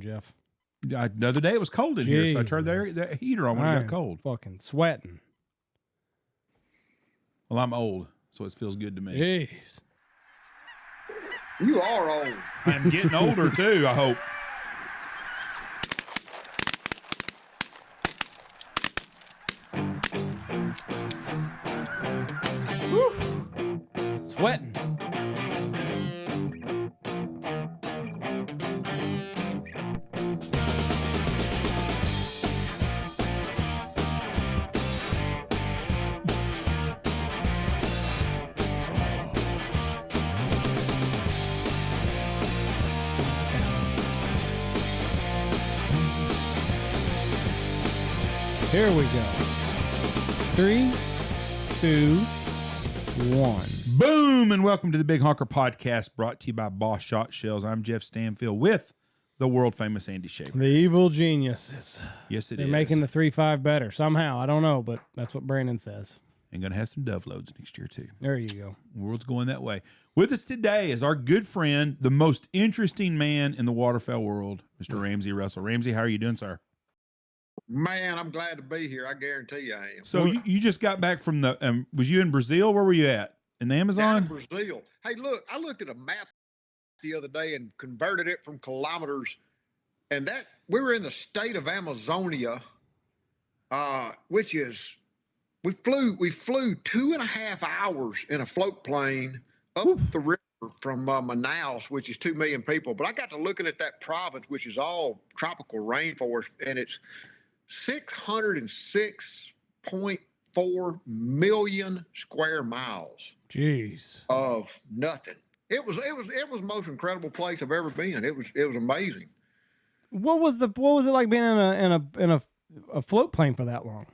Jeff? The other day it was cold in here, so I turned the heater on when it got cold. Fucking sweating. Well, I'm old, so it feels good to me. Jeez. You are old. I'm getting older too, I hope. Woo. Sweating. Here we go. 3, 2, 1. Boom, and welcome to the Big Honker Podcast, brought to you by Boss Shot Shells. I'm Jeff Stanfield with the world-famous Andy Schaefer. The evil geniuses. Yes, They're making the 3-5 better. Somehow. I don't know, but that's what Brandon says. And going to have some dove loads next year, too. There you go. The world's going that way. With us today is our good friend, the most interesting man in the waterfowl world, Mr. Ramsey Russell. Ramsey, how are you doing, sir? Man, I'm glad to be here. I guarantee you I am. So you just got back from the, was you in Brazil? Where were you at? In the Amazon? Down in Brazil. Hey, look, I looked at a map the other day and converted it from kilometers. And that, we were in the state of Amazonia, which is, we flew 2.5 hours in a float plane up the river from Manaus, which is 2 million people. But I got to looking at that province, which is all tropical rainforest, and it's 606.4 million square miles. Jeez. Of nothing. It was the most incredible place I've ever been. It was amazing. What was it like being in a float plane for that long?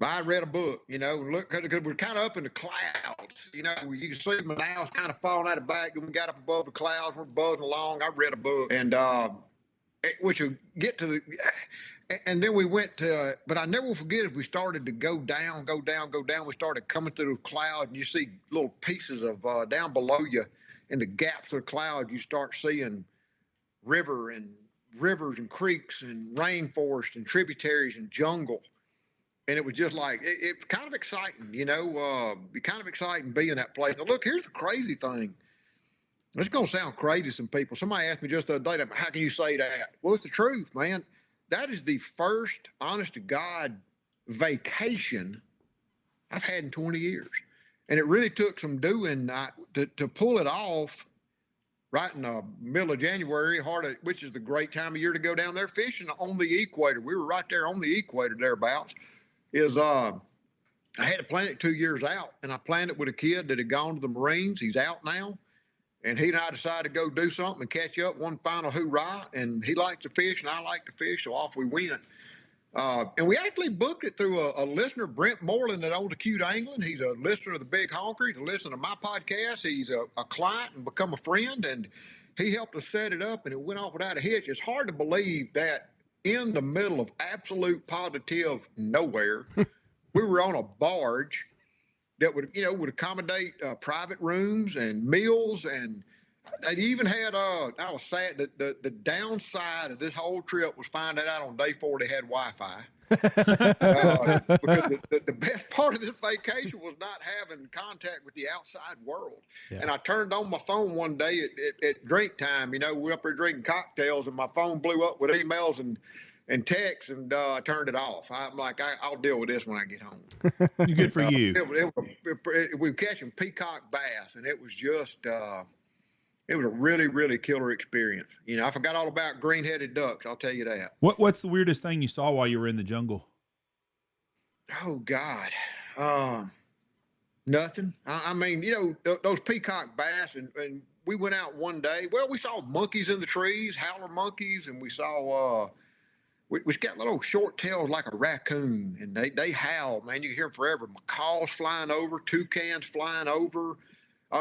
I read a book, look, because we're kind of up in the clouds, you can see Manaus kind of falling out of back. When we got up above the clouds, we're buzzing along. I read a book, and which will get to the. And then we went to, but I never will forget if we started to go down. We started coming through the cloud, and you see little pieces of down below you in the gaps of the cloud. You start seeing rivers and creeks and rainforest and tributaries and jungle. And it was just like, it's kind of exciting, kind of exciting being in that place. Now, look, here's the crazy thing. It's going to sound crazy to some people. Somebody asked me just the other day, how can you say that? Well, it's the truth, man. That is the first, honest to God, vacation I've had in 20 years. And it really took some doing to pull it off right in the middle of January, which is the great time of year to go down there fishing on the equator. We were right there on the equator thereabouts. I had to plan it 2 years out, and I planned it with a kid that had gone to the Marines. He's out now. And he and I decided to go do something and catch up one final hoorah. And he likes to fish and I like to fish, so off we went. And we actually booked it through a listener, Brent Moreland, that owns Acute Angling. He's a listener of the Big Honker. He's a listener to my podcast. He's a client and become a friend. And he helped us set it up, and it went off without a hitch. It's hard to believe that in the middle of absolute positive nowhere, we were on a barge that would accommodate private rooms and meals, and they even had I was sad that the downside of this whole trip was finding out on day 4 they had Wi-Fi. Because the best part of this vacation was not having contact with the outside world. Yeah. And I turned on my phone one day at drink time. We're up there drinking cocktails, and my phone blew up with emails and texts, and I turned it off. I'm like, I'll deal with this when I get home. Good for you. We were catching peacock bass, and it was just, it was a really, really killer experience. I forgot all about green-headed ducks, I'll tell you that. What's the weirdest thing you saw while you were in the jungle? Oh, God. Nothing. I mean, those peacock bass, and we went out one day. Well, we saw monkeys in the trees, howler monkeys, and we saw... We got little short tails like a raccoon, and they howl, man. You hear them forever. Macaws flying over, toucans flying over.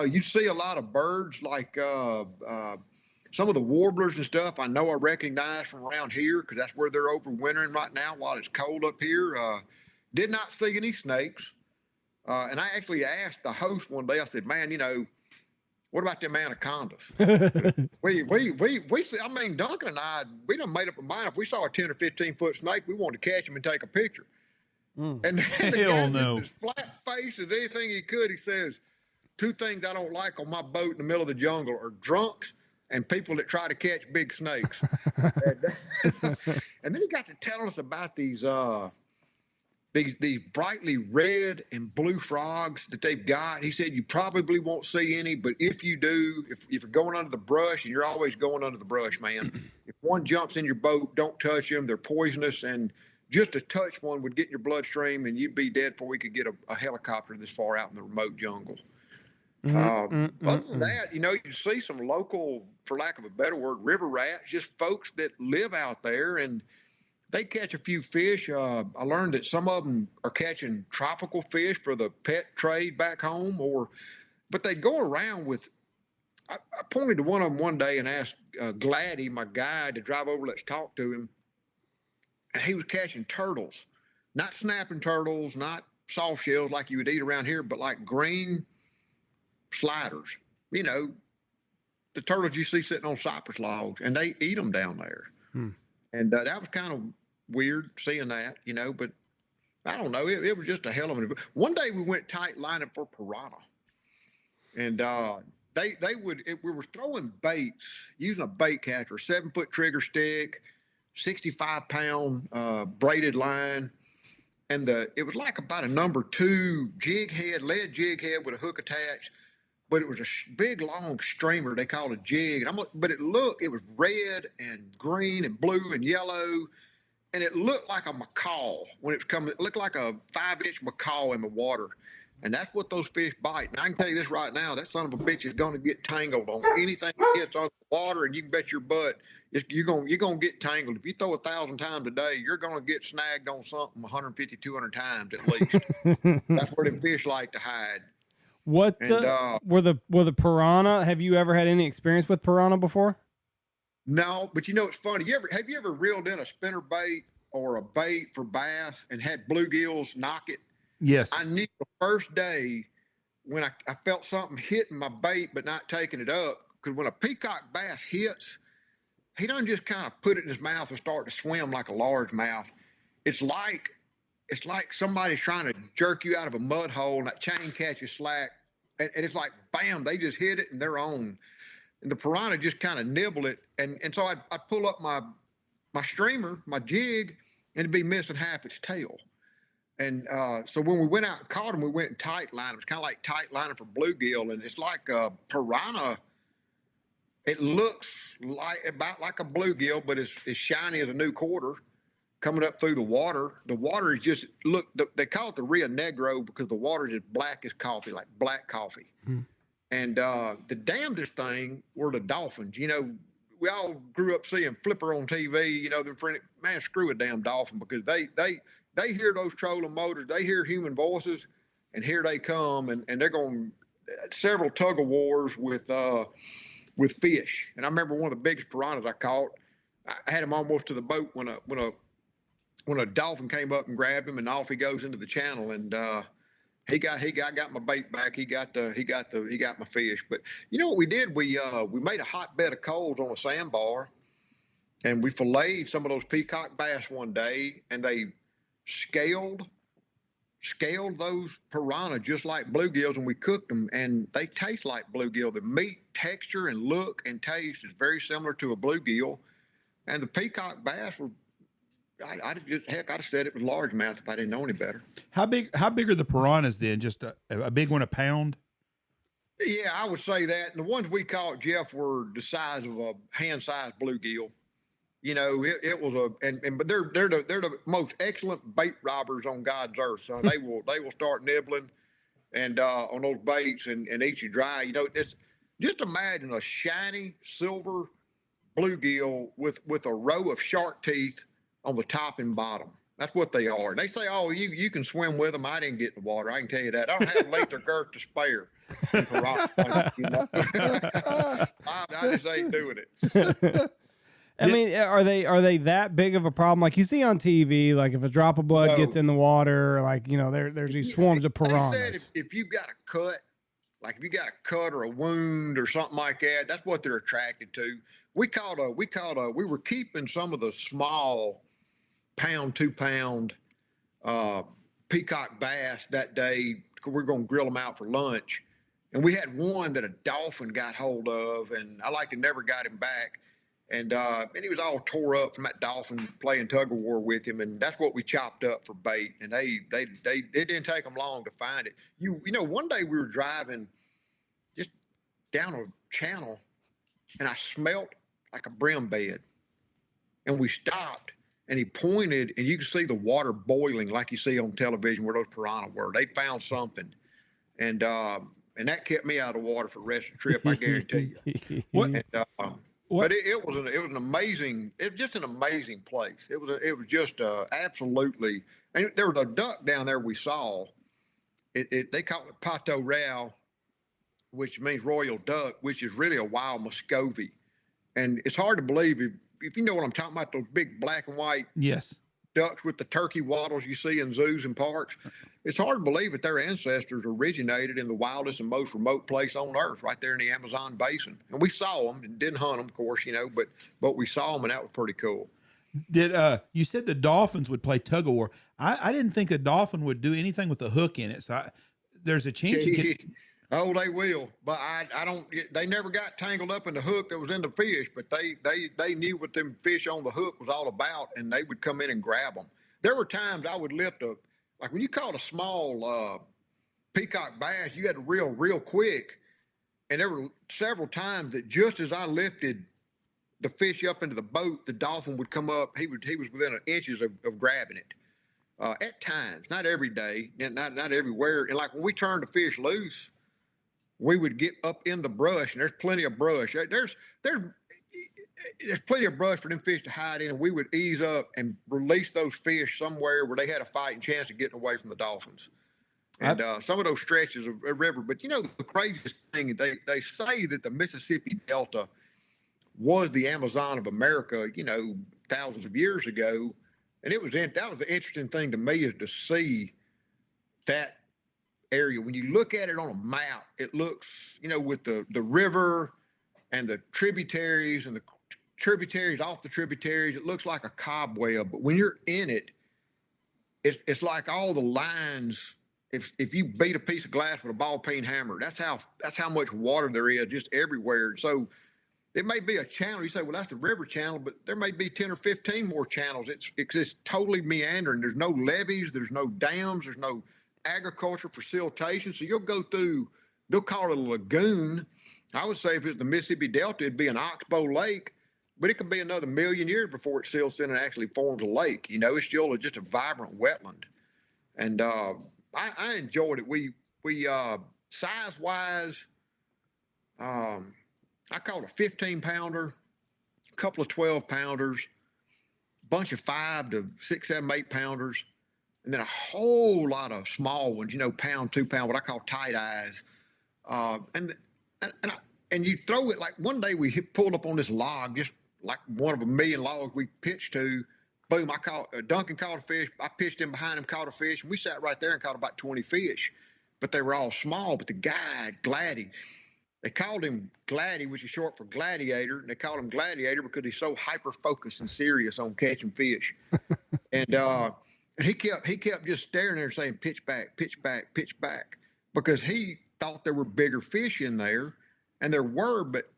You see a lot of birds like some of the warblers and stuff. I know I recognize from around here because that's where they're overwintering right now while it's cold up here. Did not see any snakes. And I actually asked the host one day, I said, man, What about them anacondas? we see, I mean, Duncan and I, we done made up a mind. If we saw a 10 or 15-foot snake, we wanted to catch him and take a picture. And the guy no. as flat face as anything he could, he says, 2 things I don't like on my boat in the middle of the jungle are drunks and people that try to catch big snakes. And then he got to telling us about these brightly red and blue frogs that they've got. He said you probably won't see any, but if you do, if you're going under the brush, and you're always going under the brush, man, if one jumps in your boat, don't touch them. They're poisonous, and just a touch one would get in your bloodstream, and you'd be dead before we could get a helicopter this far out in the remote jungle. Other than that, you know, you see some local, for lack of a better word, river rats, just folks that live out there, and they catch a few fish. I learned that some of them are catching tropical fish for the pet trade back home, but they go around with. I pointed to one of them one day and asked Gladdy, my guide, to drive over. Let's talk to him. And he was catching turtles, not snapping turtles, not soft shells like you would eat around here, but like green sliders. You know, the turtles you see sitting on cypress logs, and they eat them down there. And that was kind of weird seeing that, you know, but I don't know. It was just a hell of a. One day we went tight lining for piranha, and we were throwing baits using a bait catcher, 7-foot trigger stick, 65-pound braided line, and it was like about a number 2 lead jig head with a hook attached. But it was a big, long streamer they called a jig. But it was red and green and blue and yellow. And it looked like a macaw when it was coming. It looked like a 5-inch macaw in the water. And that's what those fish bite. And I can tell you this right now, that son of a bitch is going to get tangled on anything that gets on the water. And you can bet your butt you're going to get tangled. If you throw 1,000 times a day, you're going to get snagged on something 150, 200 times at least. That's where the fish like to hide. What were the piranha? Have you ever had any experience with piranha before? No, but you know it's funny. Have you ever reeled in a spinner bait or a bait for bass and had bluegills knock it? Yes. I knew the first day when I felt something hitting my bait but not taking it up, because when a peacock bass hits, he doesn't just kind of put it in his mouth and start to swim like a largemouth. It's like somebody's trying to jerk you out of a mud hole and that chain catches slack. And it's like, bam, they just hit it and they're on. And the piranha just kind of nibble it. And so I'd pull up my streamer, my jig, and it'd be missing half its tail. And so when we went out and caught them, we went and tight lined them. It's kind of like tight lining for bluegill. And it's like a piranha. It looks about like a bluegill, but it's as shiny as a new quarter. Coming up through the water. The water is just, they call it the Rio Negro because the water is as black as coffee, like black coffee. And the damnedest thing were the dolphins. You know, we all grew up seeing Flipper on TV, you know, man, screw a damn dolphin, because they hear those trolling motors, they hear human voices, and here they come, and they're going several tug of wars with fish. And I remember one of the biggest piranhas I caught, I had him almost to the boat when a dolphin came up and grabbed him, and off he goes into the channel, and he got my bait back. He got my fish. But you know what we did? We made a hot bed of coals on a sandbar, and we filleted some of those peacock bass one day, and they scaled those piranha just like bluegills, and we cooked them, and they taste like bluegill. The meat texture and look and taste is very similar to a bluegill, and the peacock bass were. I'd have said it was largemouth if I didn't know any better. How big are the piranhas then? Just a big one, a pound? Yeah, I would say that. And the ones we caught, Jeff, were the size of a hand-sized bluegill. You know, it was but they're the most excellent bait robbers on God's earth. So they will start nibbling and on those baits and eat you dry. You know, just imagine a shiny silver bluegill with a row of shark teeth on the top and bottom. That's what they are. And they say, oh, you can swim with them. I didn't get in the water. I can tell you that. I don't have length or girth to spare. You know? I just ain't doing it. I mean, are they that big of a problem? Like you see on TV, like if a drop of blood gets in the water, like, you know, there's these swarms of piranhas. They said if you've got a cut Like if you got a cut or a wound or something like that, that's what they're attracted to. We were keeping some of the small pound, 2 pound peacock bass that day. We're going to grill them out for lunch. And we had one that a dolphin got hold of, and I like to never got him back. And he was all tore up from that dolphin playing tug of war with him, and that's what we chopped up for bait. And it didn't take them long to find it. You know, one day we were driving just down a channel, and I smelt like a brim bed, and we stopped, and he pointed, and you could see the water boiling like you see on television where those piranha were. They found something, and that kept me out of the water for the rest of the trip, I guarantee you. What? And, but it was an amazing, just an amazing place. It was just absolutely. And there was a duck down there we saw. They call it pato real, which means royal duck, which is really a wild Muscovy. And it's hard to believe if you know what I'm talking about, those big black and white Yes. ducks with the turkey wattles you see in zoos and parks. It's hard to believe that their ancestors originated in the wildest and most remote place on earth, right there in the Amazon basin. And we saw them and didn't hunt them, of course, you know, but we saw them, and that was pretty cool. Did you said the dolphins would play tug of war? I didn't think a dolphin would do anything with a hook in it. So there's a chance you could. Oh, they will, but I don't. They never got tangled up in the hook that was in the fish, but they knew what them fish on the hook was all about, and they would come in and grab them. There were times I would lift like when you caught a small peacock bass, you had to reel real quick, and there were several times that just as I lifted the fish up into the boat, the dolphin would come up. He was within inches of grabbing it. At times, not every day, not everywhere. And like when we turned the fish loose, we would get up in the brush, and there's plenty of brush. There's plenty of brush for them fish to hide in, and we would ease up and release those fish somewhere where they had a fighting chance of getting away from the dolphins. And some of those stretches of a river. But you know, the craziest thing, they say that the Mississippi Delta was the Amazon of America, you know, thousands of years ago. And that was the interesting thing to me, is to see that area. When you look at it on a map, it looks, you know, with the river and the tributaries and the tributaries off the tributaries, it looks like a cobweb. But when you're in it, it's like all the lines. If you beat a piece of glass with a ball peen hammer, that's how much water there is just everywhere. So it may be a channel. You say, well, that's the river channel, but there may be 10 or 15 more channels. It's just totally meandering. There's no levees. There's no dams. There's no agriculture for siltation. So you'll go through, they'll call it a lagoon. I would say if it's the Mississippi Delta, it'd be an oxbow lake, but it could be another million years before it silts in and actually forms a lake. You know, it's still just a vibrant wetland. And I enjoyed it. We size-wise, I caught a 15-pounder, a couple of 12-pounders, a bunch of 5 to 6, 7, 8-pounders, and then a whole lot of small ones, you know, pound, 2-pound, what I call tight eyes. And you throw it, like one day we pulled up on this log, just like one of a million logs we pitched to. Boom, Duncan caught a fish. I pitched in behind him, caught a fish, and we sat right there and caught about 20 fish. But they were all small. But the guy, Gladdy, they called him Gladdy, which is short for gladiator. And they called him Gladiator because he's so hyper-focused and serious on catching fish. And he kept just staring there saying, pitch back, pitch back, pitch back, because he thought there were bigger fish in there. And there were, but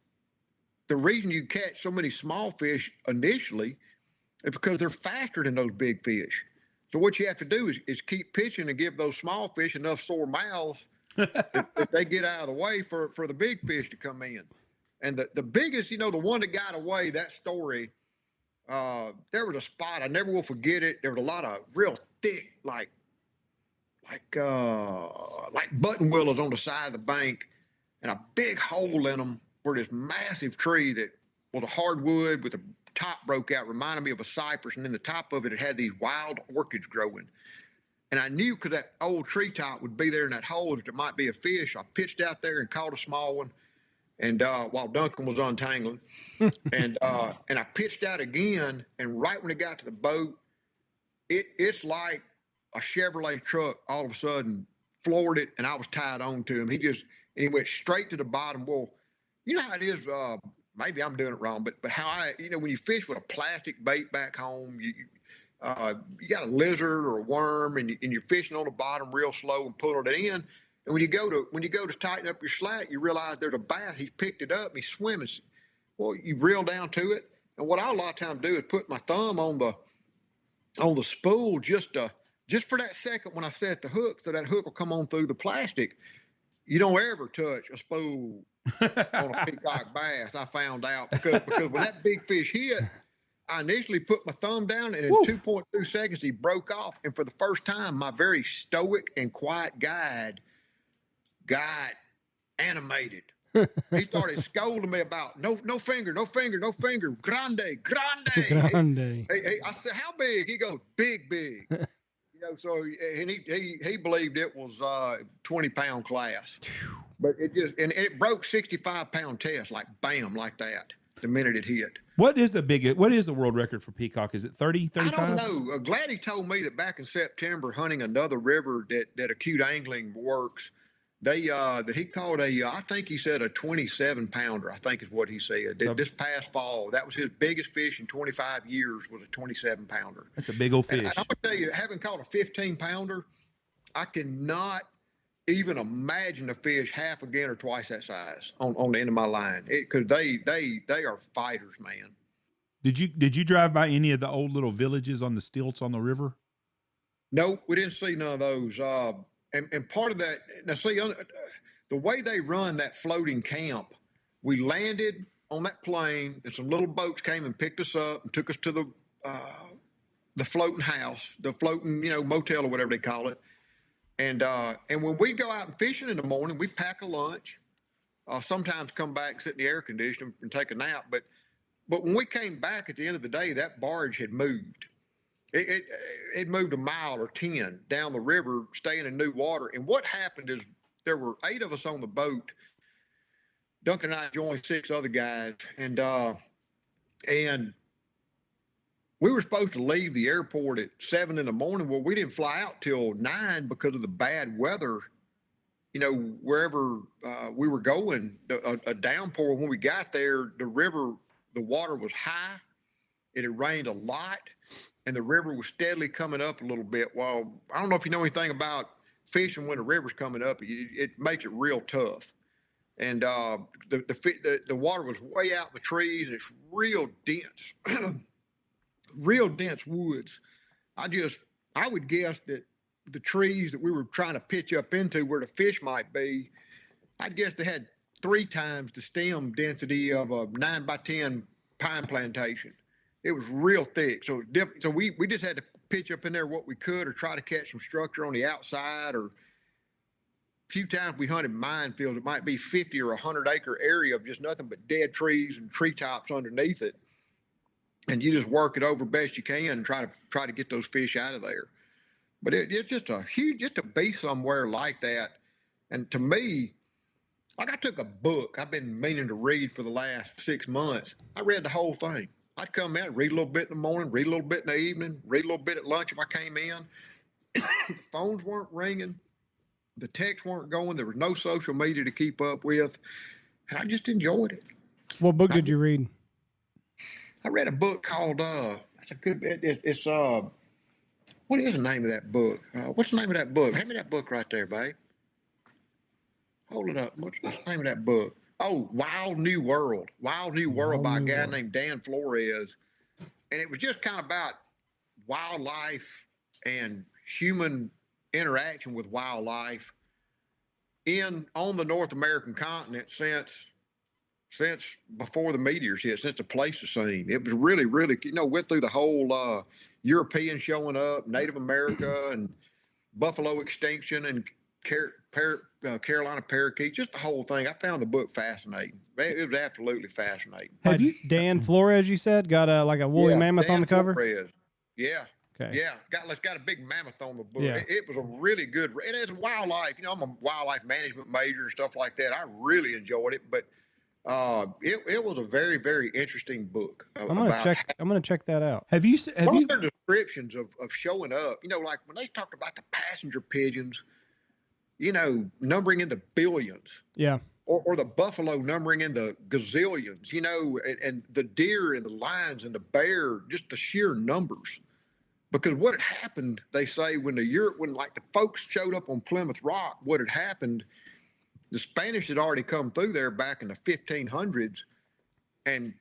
the reason you catch so many small fish initially is because they're faster than those big fish. So what you have to do is keep pitching and give those small fish enough sore mouths that they get out of the way for the big fish to come in. And the biggest, you know, the one that got away, that story, there was a spot, I never will forget it. There was a lot of real thick, like button willows on the side of the bank, and a big hole in them where this massive tree that was a hardwood with a top broke out, reminded me of a cypress, and then the top of it had these wild orchids growing. And I knew because that old treetop would be there in that hole that there might be a fish. I pitched out there and caught a small one, and while Duncan was untangling, and I pitched out again, and right when it got to the boat, it's like a Chevrolet truck all of a sudden floored it, and I was tied on to him. and he went straight to the bottom. Well, you know how it is. Maybe I'm doing it wrong, but how when you fish with a plastic bait back home, you got a lizard or a worm, and you're fishing on the bottom real slow and pulling it in. And when you go to tighten up your slack, you realize there's a bass. He's picked it up. He's swimming. Well, you reel down to it, and what I a lot of times do is put my thumb on the spool just for that second when I set the hook, so that hook will come on through the plastic. You don't ever touch a spool on a peacock bass. I found out because when that big fish hit, I initially put my thumb down, and in 2.2 seconds he broke off. And for the first time, my very stoic and quiet guide got animated. He started scolding me about no finger, grande. I said, how big? He goes, big. So and he believed it was 20-pound class, but it broke 65-pound test, like bam, like that, the minute it hit. What is the world record for peacock? Is it 30, 35? I don't know. Gladdy told me that back in September, hunting another river that acute angling works, that he caught I think he said a 27-pounder, I think is what he said. This past fall, that was his biggest fish in 25 years, was a 27-pounder. That's a big old fish. And I'm going to tell you, having caught a 15-pounder, I cannot even imagine a fish half again or twice that size on the end of my line. Because they are fighters, man. Did you drive by any of the old little villages on the stilts on the river? Nope, we didn't see none of those. And part of that, now see, the way they run that floating camp, we landed on that plane, and some little boats came and picked us up and took us to the floating house, the floating, motel or whatever they call it. And when we go out and fishing in the morning, we pack a lunch. Sometimes come back, sit in the air conditioner, and take a nap. But when we came back at the end of the day, that barge had moved. It moved a mile or 10 down the river, staying in new water. And what happened is there were 8 of us on the boat. Duncan and I joined 6 other guys, and we were supposed to leave the airport at 7 in the morning. Well, we didn't fly out till 9 because of the bad weather. Wherever we were going, a downpour. When we got there, the water was high. It had rained a lot, and the river was steadily coming up a little bit. Well, I don't know if you know anything about fishing when the river's coming up. It makes it real tough. And the water was way out in the trees, and it's real dense, real dense woods. I would guess that the trees that we were trying to pitch up into where the fish might be, I'd guess they had 3 times the stem density of a 9x10 pine plantation. It was real thick, so so we just had to pitch up in there what we could, or try to catch some structure on the outside. Or a few times we hunted minefields. It might be 50 or 100-acre area of just nothing but dead trees and treetops underneath it, and you just work it over best you can and try to get those fish out of there. But it's just to be somewhere like that. And to me, like, I took a book I've been meaning to read for the last 6 months. I read the whole thing. I'd come in, read a little bit in the morning, read a little bit in the evening, read a little bit at lunch if I came in. The phones weren't ringing. The texts weren't going. There was no social media to keep up with. And I just enjoyed it. What book did you read? I read a book called, it's what is the name of that book? What's the name of that book? Hand me that book right there, babe. Hold it up. What's the name of that book? Oh, Wild New World. Wild New World by a guy named Dan Flores. And it was just kind of about wildlife and human interaction with wildlife on the North American continent since before the meteors hit, since the Pleistocene. It was really, really, went through the whole European showing up, Native America, and buffalo extinction, and Carolina parakeet, just the whole thing. I found the book fascinating. It was absolutely fascinating. Have you, Dan Flores, you said, got a woolly mammoth Dan on the cover? Flores. Yeah. Okay. Yeah. Got a big mammoth on the book. Yeah. It was a really good, it is wildlife. I'm a wildlife management major and stuff like that. I really enjoyed it, but it was a very, very interesting book. I'm gonna check that out. Have you their descriptions of showing up? Like when they talked about the passenger pigeons, numbering in the billions. Yeah. Or the buffalo numbering in the gazillions, and the deer and the lions and the bear, just the sheer numbers. Because what had happened, they say, when like the folks showed up on Plymouth Rock, what had happened, the Spanish had already come through there back in the 1500s and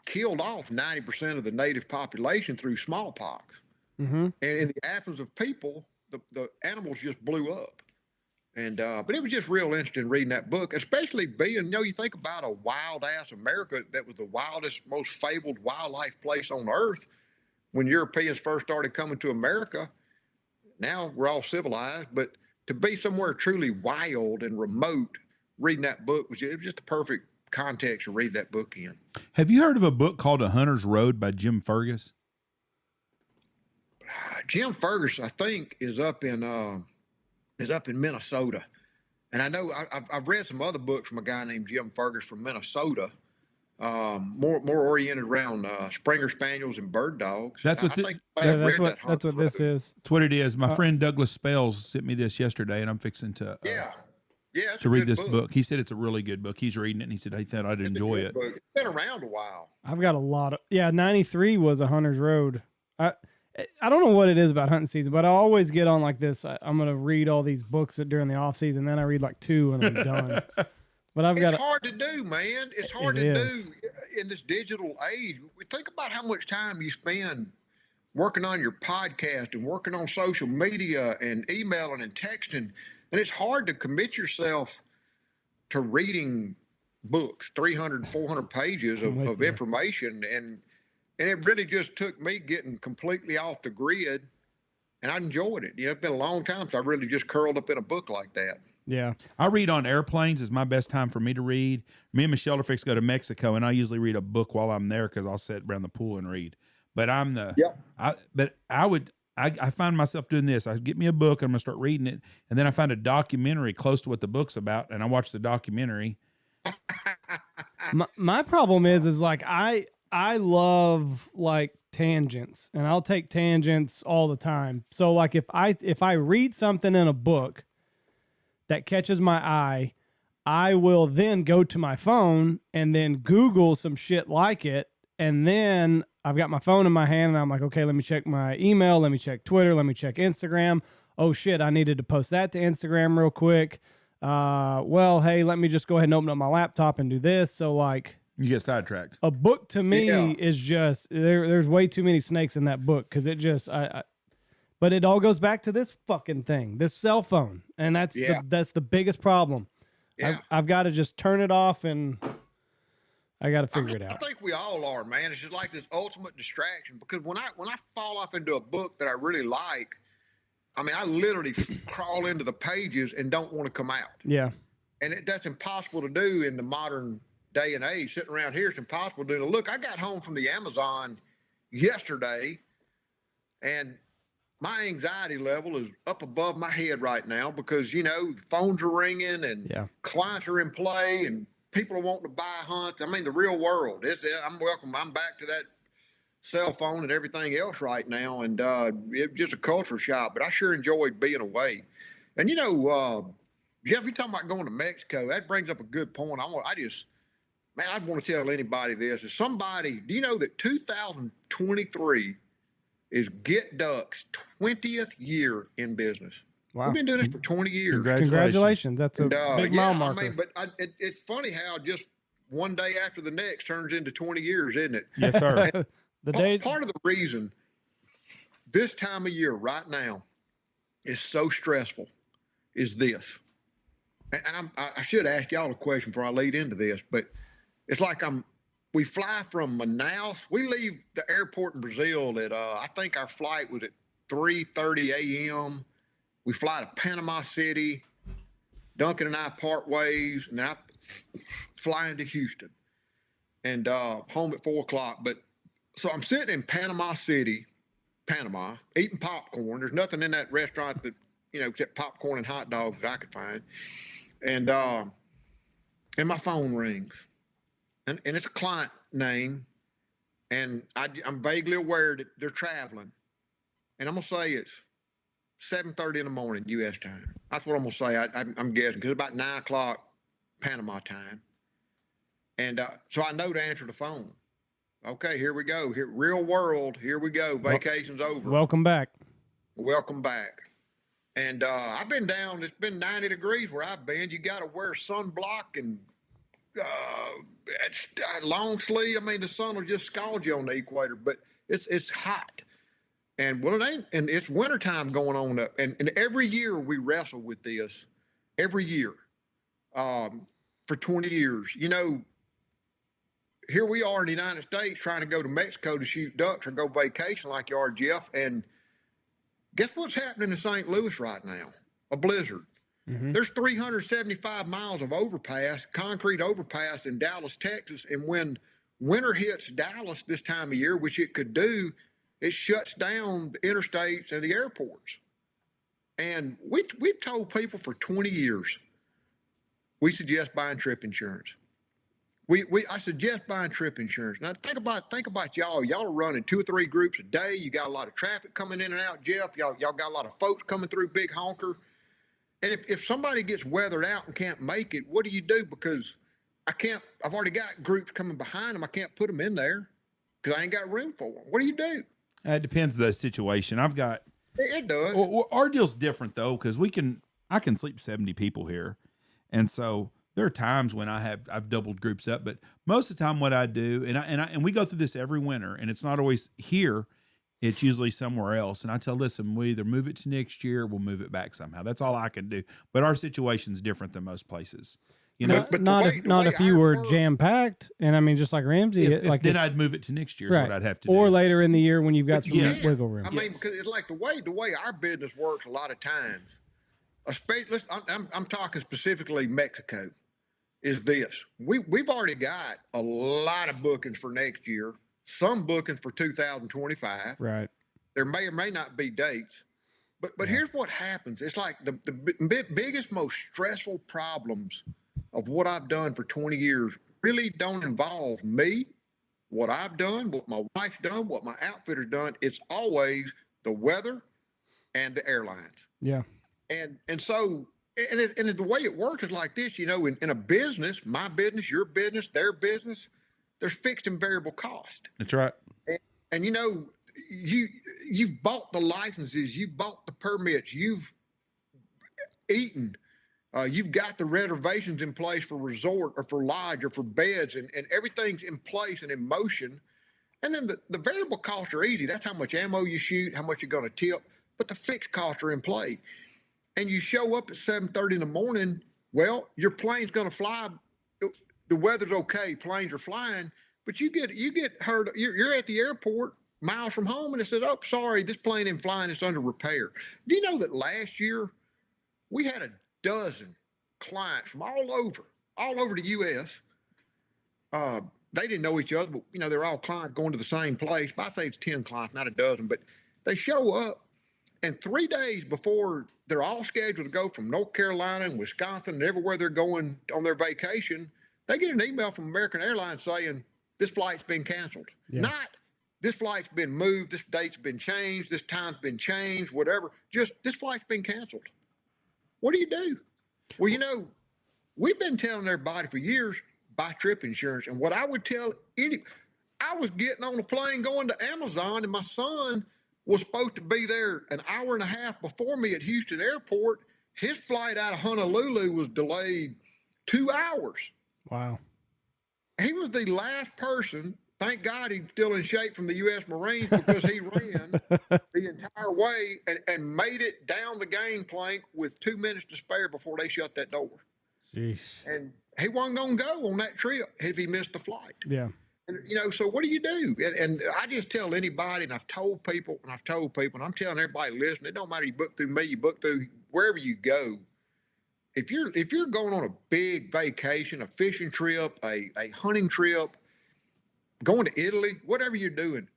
killed off 90% of the native population through smallpox. Mm-hmm. And in the absence of people, the animals just blew up. And but it was just real interesting reading that book, especially being, you think about a wild ass America that was the wildest, most fabled wildlife place on earth when Europeans first started coming to America. Now we're all civilized, but to be somewhere truly wild and remote, reading that book it was just the perfect context to read that book in. Have you heard of a book called A Hunter's Road by Jim Fergus? Jim Fergus, I think, is up in Minnesota. And I know I've read some other books from a guy named Jim Fergus from Minnesota, more oriented around Springer Spaniels and bird dogs. That's what this is. That's what it is. My friend Douglas Spells sent me this yesterday, and I'm fixing to to read this book. He said it's a really good book. He's reading it, and he said he thought I'd enjoy it. It's been around a while. I've got a lot of 93 was A Hunter's Road. I don't know what it is about hunting season, but I always get on like this. I'm going to read all these books during the off season. Then I read like 2 and I'm done. But it's hard to do, man. It's hard to do in this digital age. Think about how much time you spend working on your podcast and working on social media and emailing and texting. And it's hard to commit yourself to reading books, 300, 400 pages of information. And it really just took me getting completely off the grid, and I enjoyed it. It's been a long time since I really just curled up in a book like that. Yeah. I read on airplanes. Is my best time for me to read. Me and Michelle are fixed to go to Mexico, and I usually read a book while I'm there because I'll sit around the pool and read. But I find myself doing this. I get me a book, and I'm going to start reading it, and then I find a documentary close to what the book's about, and I watch the documentary. My problem is like I love like tangents, and I'll take tangents all the time. So like if I read something in a book that catches my eye, I will then go to my phone and then Google some shit like it. And then I've got my phone in my hand and I'm like, okay, let me check my email. Let me check Twitter. Let me check Instagram. Oh shit, I needed to post that to Instagram real quick. Well, hey, let me just go ahead and open up my laptop and do this. So like, you get sidetracked. A book to me is just there's way too many snakes in that book because it just but it all goes back to this fucking thing, this cell phone, and that's the biggest problem. Yeah. I've got to just turn it off and I got to figure it out. I think we all are, man. It's just like this ultimate distraction because when I fall off into a book that I really like, I mean, I literally crawl into the pages and don't want to come out. Yeah, and that's impossible to do in the modern day and age. Sitting around here, it's impossible to do. Look, I got home from the Amazon yesterday, and my anxiety level is up above my head right now because phones are ringing and clients are in play and people are wanting to buy hunts. I mean, the real world. I'm back to that cell phone and everything else right now, and it's just a culture shock. But I sure enjoyed being away. And Jeff, you talking about going to Mexico? That brings up a good point. Man, I'd want to tell anybody this. Do you know that 2023 is Get Duck's 20th year in business? Wow. We've been doing this for 20 years. Congratulations. That's a big mile marker. I mean, but it's funny how just one day after the next turns into 20 years, isn't it? Yes, sir. Part of the reason this time of year right now is so stressful is this. And I should ask y'all a question before I lead into this, but it's like we fly from Manaus. We leave the airport in Brazil at, I think our flight was at 3:30 a.m. We fly to Panama City. Duncan and I part ways, and then I fly into Houston and home at 4 o'clock. But so I'm sitting in Panama City, Panama, eating popcorn. There's nothing in that restaurant that, except popcorn and hot dogs that I could find. And my phone rings. And it's a client name, and I'm vaguely aware that they're traveling. And I'm going to say it's 7:30 in the morning, U.S. time. That's what I'm gonna say. I'm guessing because about 9 o'clock Panama time, and so I know to answer the phone. Okay, here we go. Here, real world. Here we go. Vacation's over. Welcome back. Welcome back. And I've been down. It's been 90 degrees where I've been. You got to wear sunblock and long sleeve. I mean, the sun will just scald you on the equator, but it's hot. And well, it ain't. And it's wintertime going on up. And every year we wrestle with this. Every year, for 20 years. You know, here we are in the United States trying to go to Mexico to shoot ducks or go vacation like you are, Jeff. And guess what's happening in St. Louis right now? A blizzard. Mm-hmm. There's 375 miles of overpass, concrete overpass in Dallas, Texas. And when winter hits Dallas this time of year, which it could do, it shuts down the interstates and the airports. And we've told people for 20 years, we suggest buying trip insurance. I suggest buying trip insurance. Now think about y'all. Y'all are running 2 or 3 groups a day. You got a lot of traffic coming in and out, Jeff. Y'all got a lot of folks coming through Big Honker. And if somebody gets weathered out and can't make it, what do you do? Because I've already got groups coming behind them. I can't put them in there because I ain't got room for them. What do you do? It depends on the situation. It does. Our deal's different though, because I can sleep 70 people here. And so there are times when I've doubled groups up, but most of the time what I do, and we go through this every winter, and it's not always here. It's usually somewhere else. And I tell, listen, we either move it to next year, or we'll move it back somehow. That's all I can do. But our situation's different than most places. You know, not if you were jam packed, and I mean, just like Ramsey, then I'd move it to next year. Is what I'd have to do, or later in the year when you've got some wiggle room. I mean, because it's like the way our business works. A lot of times, especially I'm talking specifically Mexico. Is this. We've already got a lot of bookings for next year, some bookings for 2025. Right. There may or may not be dates. But here's what happens. It's like the biggest, most stressful problems of what I've done for 20 years really don't involve me, what I've done, what my wife's done, what my outfitter's done. It's always the weather and the airlines. Yeah. And so And the way it works is like this, you know, in a business, my business, your business, their business, there's fixed and variable cost. That's right. And you know, you've bought the licenses, you've bought the permits, you've eaten, you've got the reservations in place for resort or for lodge or for beds, and everything's in place and in motion. And then the variable costs are easy. That's how much ammo you shoot, how much you're going to tip, but the fixed costs are in play. And you show up at 7:30 in the morning, well, your plane's going to fly. The weather's okay. Planes are flying, but you get hurt. You're at the airport miles from home, and it says, oh, sorry, this plane ain't flying. It's under repair. Do you know that last year we had a dozen clients from all over the U.S. They didn't know each other, but, you know, they're all clients going to the same place. But I'd say it's 10 clients, not a dozen, but they show up. And 3 days before they're all scheduled to go from North Carolina and Wisconsin and everywhere they're going on their vacation, they get an email from American Airlines saying, this flight's been canceled. Yeah. Not, this flight's been moved, this date's been changed, this time's been changed, whatever. Just, this flight's been canceled. What do you do? Well, you know, we've been telling everybody for years, buy trip insurance. And what I would tell I was getting on a plane going to Amazon, and my son was supposed to be there an hour and a half before me at Houston Airport. His flight out of Honolulu was delayed 2 hours. Wow. He was the last person. Thank God he's still in shape from the U.S. Marines, because he ran the entire way and made it down the gangplank with 2 minutes to spare before they shut that door. Jeez. And he wasn't going to go on that trip if he missed the flight. Yeah. And, you know, so what do you do? And I just tell anybody, and I've told people, and I'm telling everybody listening, it don't matter, you book through me, you book through wherever you go. If you're going on a big vacation, a fishing trip, a hunting trip, going to Italy, whatever you're doing,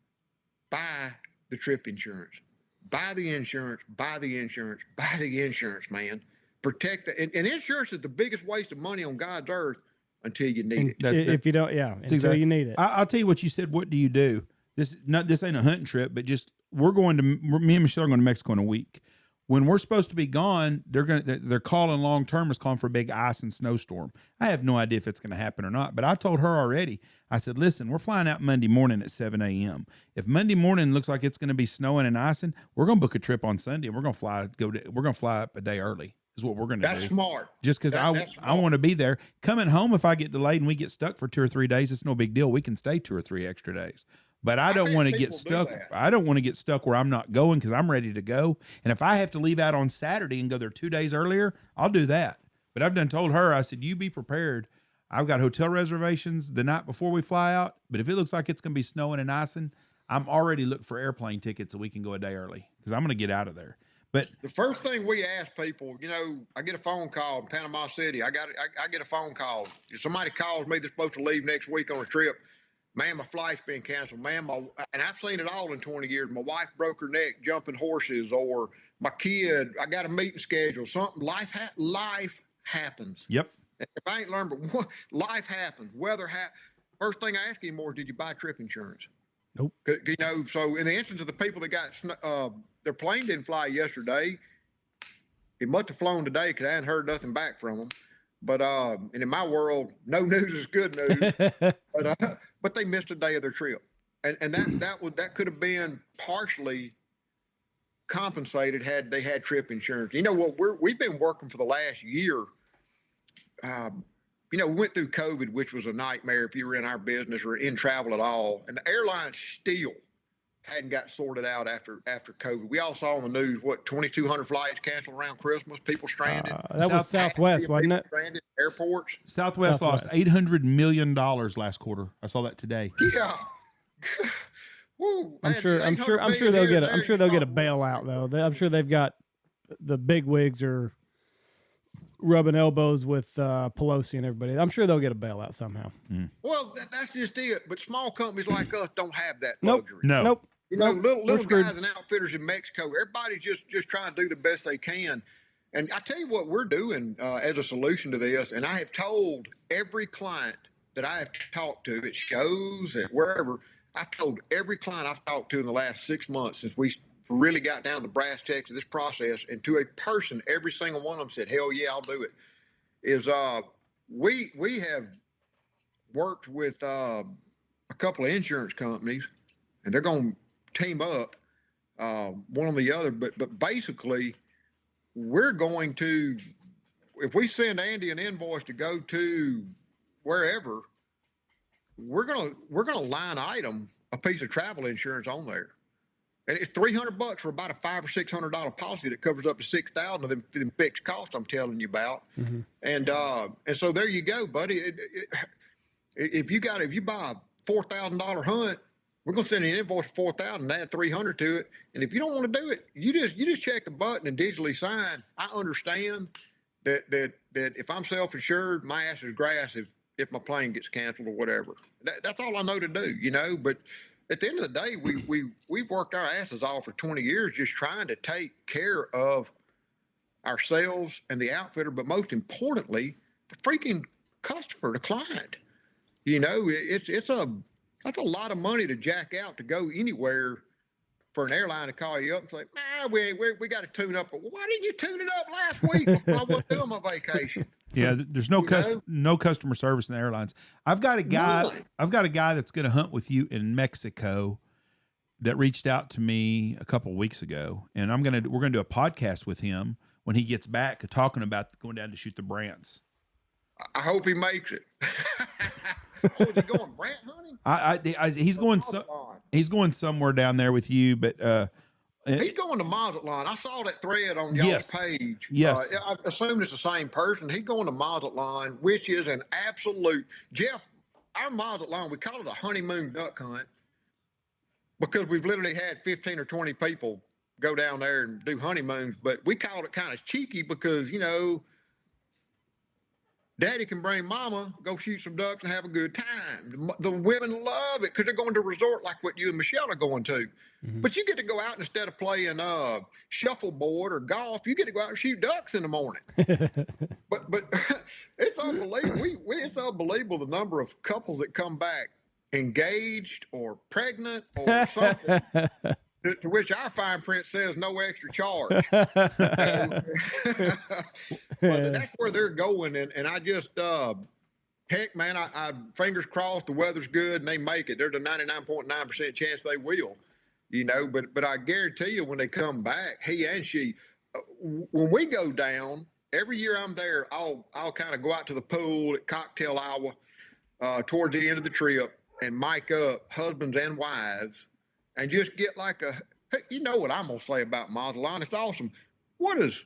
buy the trip insurance. Buy the insurance, buy the insurance, buy the insurance, man. Protect and insurance is the biggest waste of money on God's earth until you need it. If you don't, until you need it. I'll tell you what you said. What do you do? This ain't a hunting trip, but just me and Michelle are going to Mexico in a week. when we're supposed to be gone, they're calling long termers, calling for a big ice and snowstorm. I have no idea if it's going to happen or not, but I told her already. I said, listen, we're flying out Monday morning at 7 a.m. If Monday morning looks like it's going to be snowing and icing, we're going to book a trip on Sunday and we're going to fly up a day early. Is what we're going to do. That's smart. Just because I want to be there. Coming home, if I get delayed and we get stuck for 2 or 3 days, it's no big deal. We can stay 2 or 3 extra days. But I don't want to get stuck. I don't want to get stuck where I'm not going because I'm ready to go. And if I have to leave out on Saturday and go there 2 days earlier, I'll do that. But I've told her, I said, you be prepared. I've got hotel reservations the night before we fly out. But if it looks like it's going to be snowing and icing, I'm already looking for airplane tickets so we can go a day early because I'm going to get out of there. But the first thing we ask people, I get a phone call in Panama City. I get a phone call. If somebody calls me that's supposed to leave next week on a trip, man, my flight's been canceled. Man, and I've seen it all in 20 years. My wife broke her neck jumping horses, or my kid, I got a meeting scheduled. Something, life happens. Yep. If I ain't learned, but life happens. Weather First thing I ask anymore, did you buy trip insurance? Nope. So in the instance of the people that got their plane didn't fly yesterday, it must have flown today because I hadn't heard nothing back from them. But and in my world, no news is good news. But they missed a day of their trip, and that could have been partially compensated had they had trip insurance. You know what? We've been working for the last year. We went through COVID, which was a nightmare if you were in our business or in travel at all. And the airlines still hadn't got sorted out after COVID. We all saw on the news, 2,200 flights canceled around Christmas, people stranded. That was Southwest, wasn't it? Stranded, airports. Southwest lost $800 million last quarter. I saw that today. Yeah. Woo, I'm sure they'll get a bailout though. I'm sure they've got the big wigs are rubbing elbows with Pelosi and everybody. I'm sure they'll get a bailout somehow. Well, that's just it. But small companies like us don't have that Nope. luxury. Nope. Little guys and outfitters in Mexico, everybody's just trying to do the best they can. And I tell you what we're doing as a solution to this, and I have told every client that I have talked to at shows, at wherever, I've told every client I've talked to in the last 6 months since we really got down to the brass tacks of this process, and to a person, every single one of them said, hell yeah, I'll do it, is we have worked with a couple of insurance companies, and they're going to team up one on the other, but basically we're going to, if we send Andy an invoice to go to wherever, we're gonna line item a piece of travel insurance on there. And it's $300 for about a $500 or $600 policy that covers up to 6,000 of them fixed costs I'm telling you about. Mm-hmm. And so there you go, buddy. If you buy a $4,000 hunt, we're gonna send you an invoice for $4,000 and add $300 to it. And if you don't want to do it, you just check the button and digitally sign. I understand that if I'm self-insured, my ass is grass if my plane gets canceled or whatever. That's all I know to do, But at the end of the day, we've worked our asses off for 20 years just trying to take care of ourselves and the outfitter, but most importantly, the freaking customer, the client. That's a lot of money to jack out to go anywhere for an airline to call you up and say, we got to tune up. But why didn't you tune it up last week before I was doing my vacation? Yeah, there's no customer service in the airlines. I've got a guy that's going to hunt with you in Mexico that reached out to me a couple of weeks ago, and we're going to do a podcast with him when he gets back, talking about going down to shoot the Brants. I hope he makes it. Oh, is he going Brant hunting? He's going somewhere down there with you, but he's going to Mazatlan. I saw that thread on y'all's page. Yes. I assume it's the same person. He's going to Mazatlan, which is an absolute Jeff. Our Mazatlan, we call it a honeymoon duck hunt because we've literally had 15 or 20 people go down there and do honeymoons, but we called it kind of cheeky because Daddy can bring mama, go shoot some ducks and have a good time. The women love it because they're going to a resort like what you and Michelle are going to. Mm-hmm. But you get to go out, instead of playing shuffleboard or golf, you get to go out and shoot ducks in the morning. but it's unbelievable. It's unbelievable the number of couples that come back engaged or pregnant or something To which our fine print says no extra charge. But that's where they're going, and I just heck, man, I fingers crossed the weather's good and they make it. There's a 99.9% chance they will, But I guarantee you, when they come back, he and she, when we go down, every year I'm there, I'll kind of go out to the pool at Cocktail Hour towards the end of the trip and mic up husbands and wives and just get like hey, you know what I'm gonna say about Mazatlan? It's awesome. What does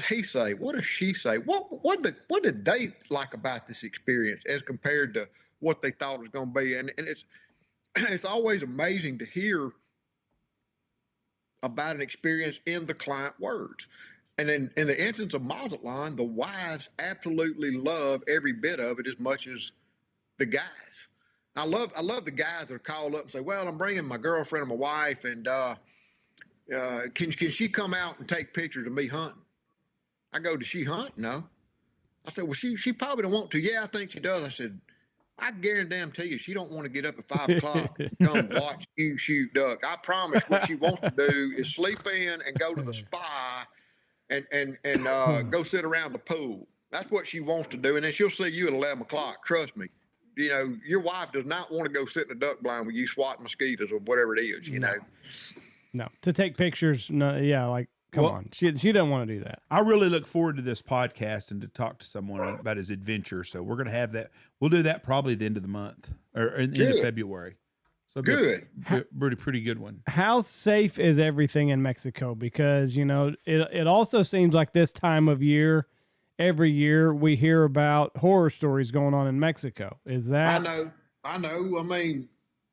he say? What does she say? What did they like about this experience as compared to what they thought it was going to be? And it's always amazing to hear about an experience in the client words. And in the instance of Mazatlan, the wives absolutely love every bit of it as much as the guys. I love the guys that call up and say, "Well, I'm bringing my girlfriend and my wife, and can she come out and take pictures of me hunting?" I go, "Does she hunt?" "No." I said, "Well, she probably don't want to." "Yeah, I think she does." I said, "I guarantee you, she don't want to get up at 5 o'clock and come watch you shoot duck. I promise what she wants to do is sleep in and go to the spa and go sit around the pool. That's what she wants to do. And then she'll see you at 11 o'clock. Trust me. Your wife does not want to go sit in a duck blind with you swatting mosquitoes or whatever it is, No, to take pictures. No, yeah, like, come on. She doesn't want to do that. I really look forward to this podcast and to talk to someone about his adventure. So we're going to have that. We'll do that probably at the end of the month or in the end of February. So good. Pretty good one. How safe is everything in Mexico? Because, it also seems like this time of year, every year we hear about horror stories going on in Mexico. Is that? I know. I mean,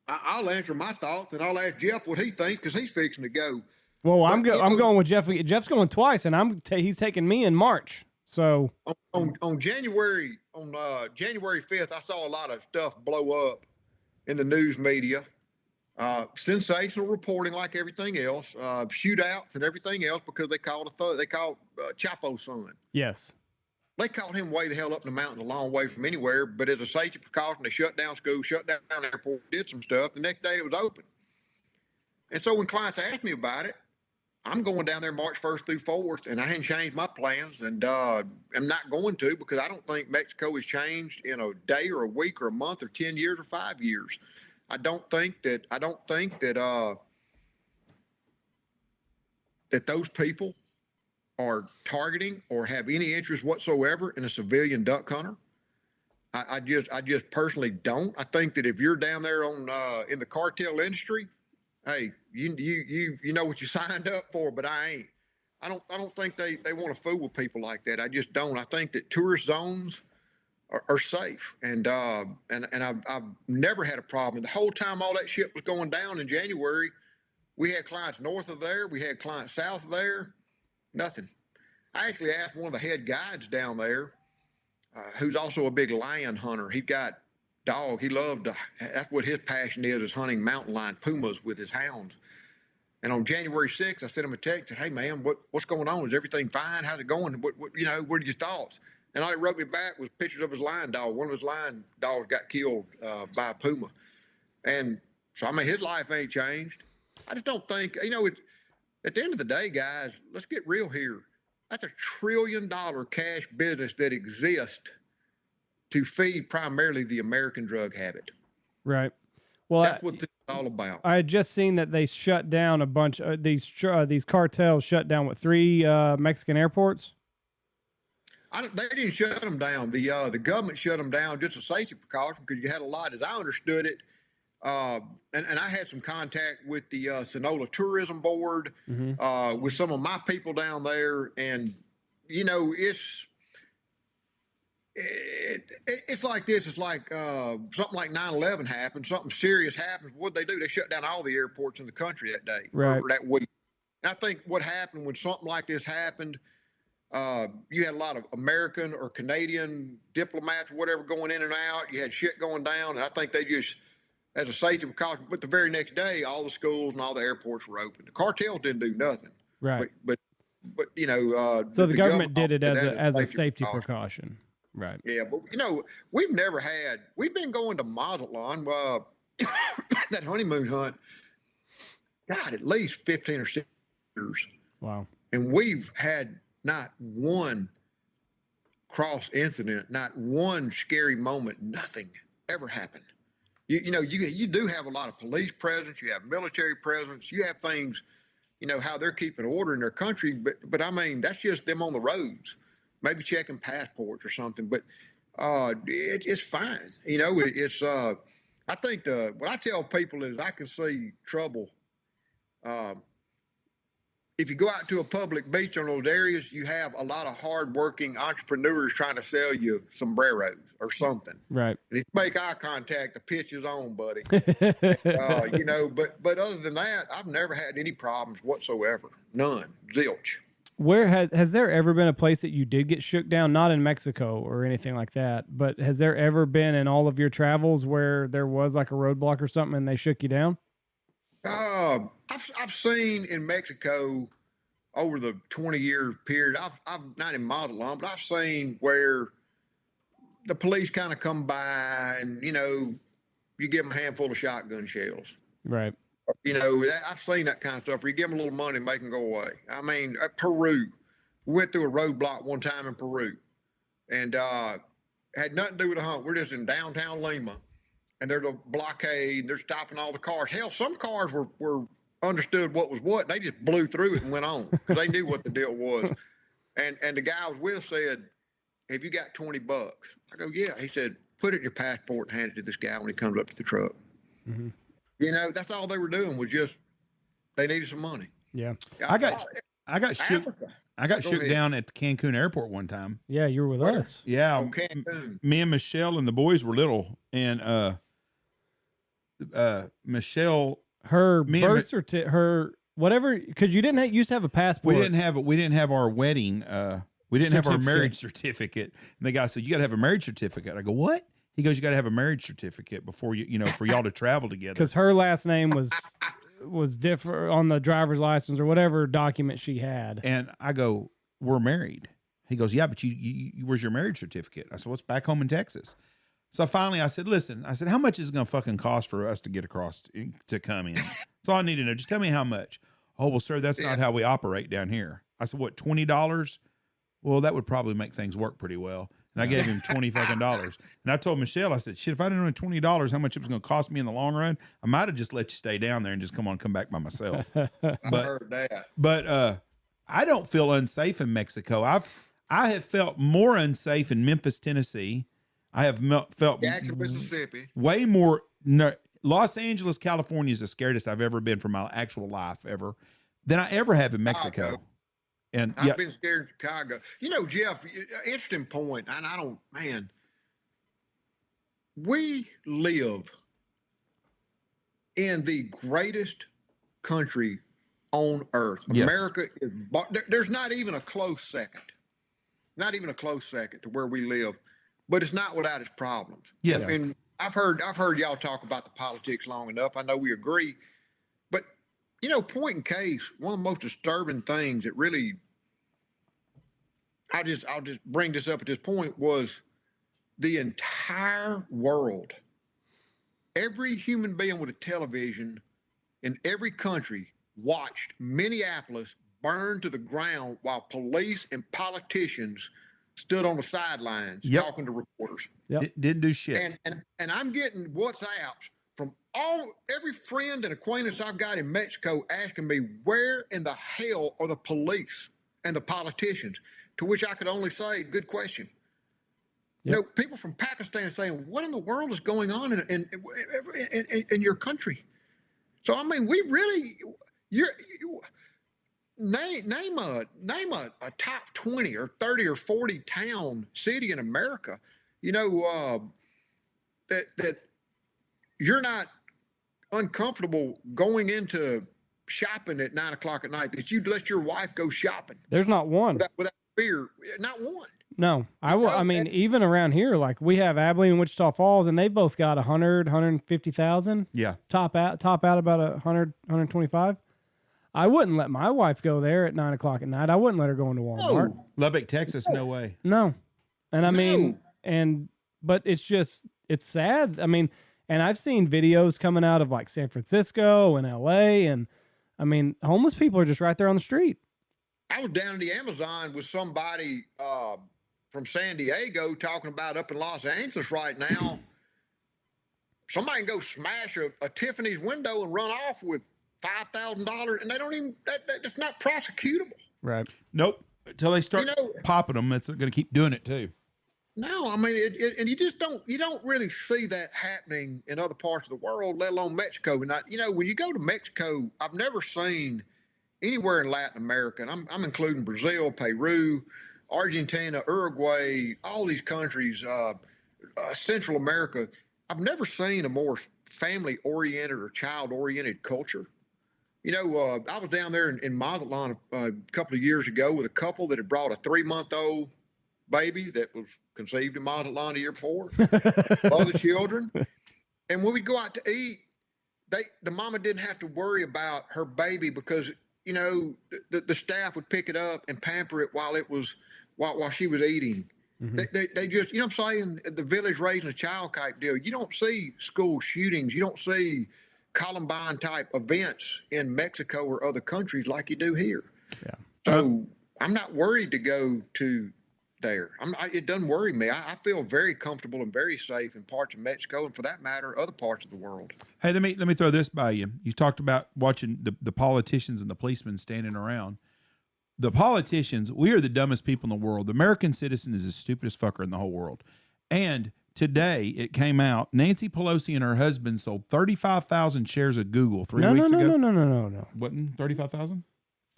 I'll answer my thoughts and I'll ask Jeff what he thinks because he's fixing to go. Well, I'm going with Jeff. Jeff's going twice, and he's taking me in March. So on January 5th, I saw a lot of stuff blow up in the news media. Sensational reporting, like everything else. Shootouts and everything else because they called Chapo's son. Yes. They caught him way the hell up in the mountains, a long way from anywhere. But as a safety precaution, they shut down school, shut down the airport, did some stuff. The next day it was open. And so when clients ask me about it, I'm going down there March 1st through 4th, and I hadn't changed my plans, and I'm not going to because I don't think Mexico has changed in a day or a week or a month or 10 years or 5 years. I don't think that those people are targeting or have any interest whatsoever in a civilian duck hunter. I just personally don't. I think that if you're down there in the cartel industry, hey, you know what you signed up for, but I ain't. I don't think they want to fool with people like that. I just don't. I think that tourist zones are safe, and I've never had a problem. The whole time all that shit was going down in January, we had clients north of there, we had clients south of there. Nothing. I actually asked one of the head guides down there, who's also a big lion hunter. He's got dog. He loved that's what his passion is hunting mountain lion pumas with his hounds. And on January 6th, I sent him a text. Said, "Hey man, what's going on? Is everything fine? How's it going? What are your thoughts?" And all he wrote me back was pictures of his lion dog. One of his lion dogs got killed by a puma. And so, I mean, his life ain't changed. I just don't think, at the end of the day, guys, let's get real here. That's $1 trillion cash business that exists to feed primarily the American drug habit. Right. Well, that's what this is all about. I had just seen that they shut down a bunch of these cartels shut down 3 Mexican airports. They didn't shut them down. The government shut them down just a safety precaution because you had a lot, as I understood it. And I had some contact with the Sonora Tourism Board, with some of my people down there, and it's like this. It's like something like 9/11 happened, something serious happens. What'd they do? They shut down all the airports in the country that day, right, or that week. And I think what happened when something like this happened, you had a lot of American or Canadian diplomats, whatever, going in and out. You had shit going down, and I think they just, as a safety precaution, but the very next day, all the schools and all the airports were open. The cartels didn't do nothing, right? But so the government did it as a safety precaution, right? Yeah, but we've been going to Mazatlan, that honeymoon hunt. God, at least 15 or 16 years. Wow. And we've had not one cross incident, not one scary moment, nothing ever happened. You do have a lot of police presence, you have military presence, you have things, how they're keeping order in their country, but I mean, that's just them on the roads, maybe checking passports or something, but it's fine. I think what I tell people is I can see trouble. If you go out to a public beach on those areas, you have a lot of hardworking entrepreneurs trying to sell you sombreros or something. Right. And if you make eye contact, the pitch is on, buddy. But other than that, I've never had any problems whatsoever. None. Zilch. Where has there ever been a place that you did get shook down? Not in Mexico or anything like that, but has there ever been in all of your travels where there was like a roadblock or something and they shook you down? I've seen in Mexico over the 20-year period, I've not in Mazatlan, but I've seen where the police kind of come by and, you give them a handful of shotgun shells. Right. I've seen that kind of stuff where you give them a little money and make them go away. I mean, Peru, we went through a roadblock one time in Peru and had nothing to do with a hunt. We're just in downtown Lima. And there's a blockade, and they're stopping all the cars. Hell, some cars were understood what was what. They just blew through it and went on because they knew what the deal was. And the guy I was with said, "Have you got $20?" I go, "Yeah." He said, "Put it in your passport and hand it to this guy when he comes up to the truck." Mm-hmm. That's all they were doing was just they needed some money. Yeah, I got shook. I got shook down at the Cancun airport one time. Yeah, you were with us. Yeah, me and Michelle and the boys were little, and Michelle, her birth certificate, her whatever, because you didn't used to have a passport. We didn't have our wedding. We didn't have our marriage certificate. And the guy said, "You got to have a marriage certificate." I go, "What?" He goes, "You got to have a marriage certificate before for y'all to travel together." Because her last name was different on the driver's license or whatever document she had. And I go, "We're married." He goes, "Yeah, but you where's your marriage certificate?" I said, "Well, it's back home in Texas." So finally I said, "Listen," I said, "how much is it going to fucking cost for us to get across to come in?" That's all I need to know. Just tell me how much. "Oh, well, sir, that's not how we operate down here." I said, "What, $20? Well, that would probably make things work pretty well." And I gave him $20 fucking. And I told Michelle, I said, "Shit, if I didn't know $20 how much it was going to cost me in the long run, I might have just let you stay down there and just come back by myself." I heard that. But I don't feel unsafe in Mexico. I have felt more unsafe in Memphis, Tennessee. I have felt Jackson, Mississippi. Way more. No, Los Angeles, California is the scariest I've ever been for my actual life ever than I ever have in Mexico. Chicago. And I've been scared in Chicago. Jeff, interesting point. And we live in the greatest country on earth. Yes. America is, there's not even a close second. Not even a close second to where we live, but it's not without its problems. Yes. And I've heard y'all talk about the politics long enough. I know we agree, but point in case, one of the most disturbing things that really, I'll just bring this up at this point, was the entire world, every human being with a television in every country watched Minneapolis burn to the ground while police and politicians stood on the sidelines talking to reporters. Yep. Didn't do shit. And I'm getting WhatsApps from every friend and acquaintance I've got in Mexico asking me, where in the hell are the police and the politicians? To which I could only say, good question. Yep. People from Pakistan saying, what in the world is going on in your country? So, I mean, we really, name a top 20 or 30 or 40 town city in America, that you're not uncomfortable going into shopping at 9 o'clock at night, that you let your wife go shopping. There's not one. Without fear. Not one. No, I mean, even around here, like we have Abilene and Wichita Falls, and they both got 150,000. Yeah. Top out about 100, 125. I wouldn't let my wife go there at 9 o'clock at night. I wouldn't let her go into Walmart. No. Lubbock, Texas, no way. No. And I mean, but it's sad. I mean, and I've seen videos coming out of like San Francisco and LA and I mean, homeless people are just right there on the street. I was down in the Amazon with somebody from San Diego talking about up in Los Angeles right now. Somebody can go smash a Tiffany's window and run off with $5,000, and they don't even, that's not prosecutable. Right. Nope. Until they start popping them, it's going to keep doing it too. No, I mean, and you don't really see that happening in other parts of the world, let alone Mexico. And when you go to Mexico, I've never seen anywhere in Latin America, and I'm including Brazil, Peru, Argentina, Uruguay, all these countries, Central America. I've never seen a more family-oriented or child-oriented culture. I was down there in Mazatlan a couple of years ago with a couple that had brought a 3-month-old baby that was conceived in Mazatlan the year before, other children. And when we go out to eat, the mama didn't have to worry about her baby because, the staff would pick it up and pamper it while she was eating. Mm-hmm. They just, I'm saying, the village raising a child type deal. You don't see school shootings. You don't see Columbine type events in Mexico or other countries like you do here. Yeah. So I'm not worried to go to there. It doesn't worry me. I feel very comfortable and very safe in parts of Mexico, and for that matter, other parts of the world. Hey, let me throw this by you. You talked about watching the politicians and the policemen standing around. The politicians, we are the dumbest people in the world. The American citizen is the stupidest fucker in the whole world. And today it came out, Nancy Pelosi and her husband sold 35,000 shares of Google 3 weeks ago. No. Wasn't 35,000?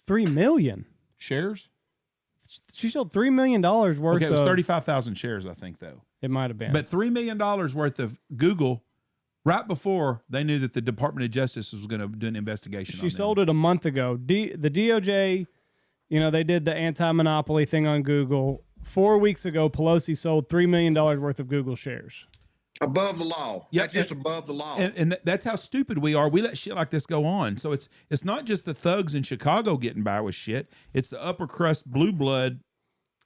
3 million shares? She sold $3 million worth. Okay, it was 35,000 shares, I think, though. It might have been. But $3 million worth of Google right before they knew that the Department of Justice was going to do an investigation. She sold it a month ago. The DOJ, they did the anti-monopoly thing on Google. 4 weeks ago, Pelosi sold $3 million worth of Google shares. Above the law. Yep. That's just above the law. And that's how stupid we are. We let shit like this go on. So it's not just the thugs in Chicago getting by with shit. It's the upper crust blue blood.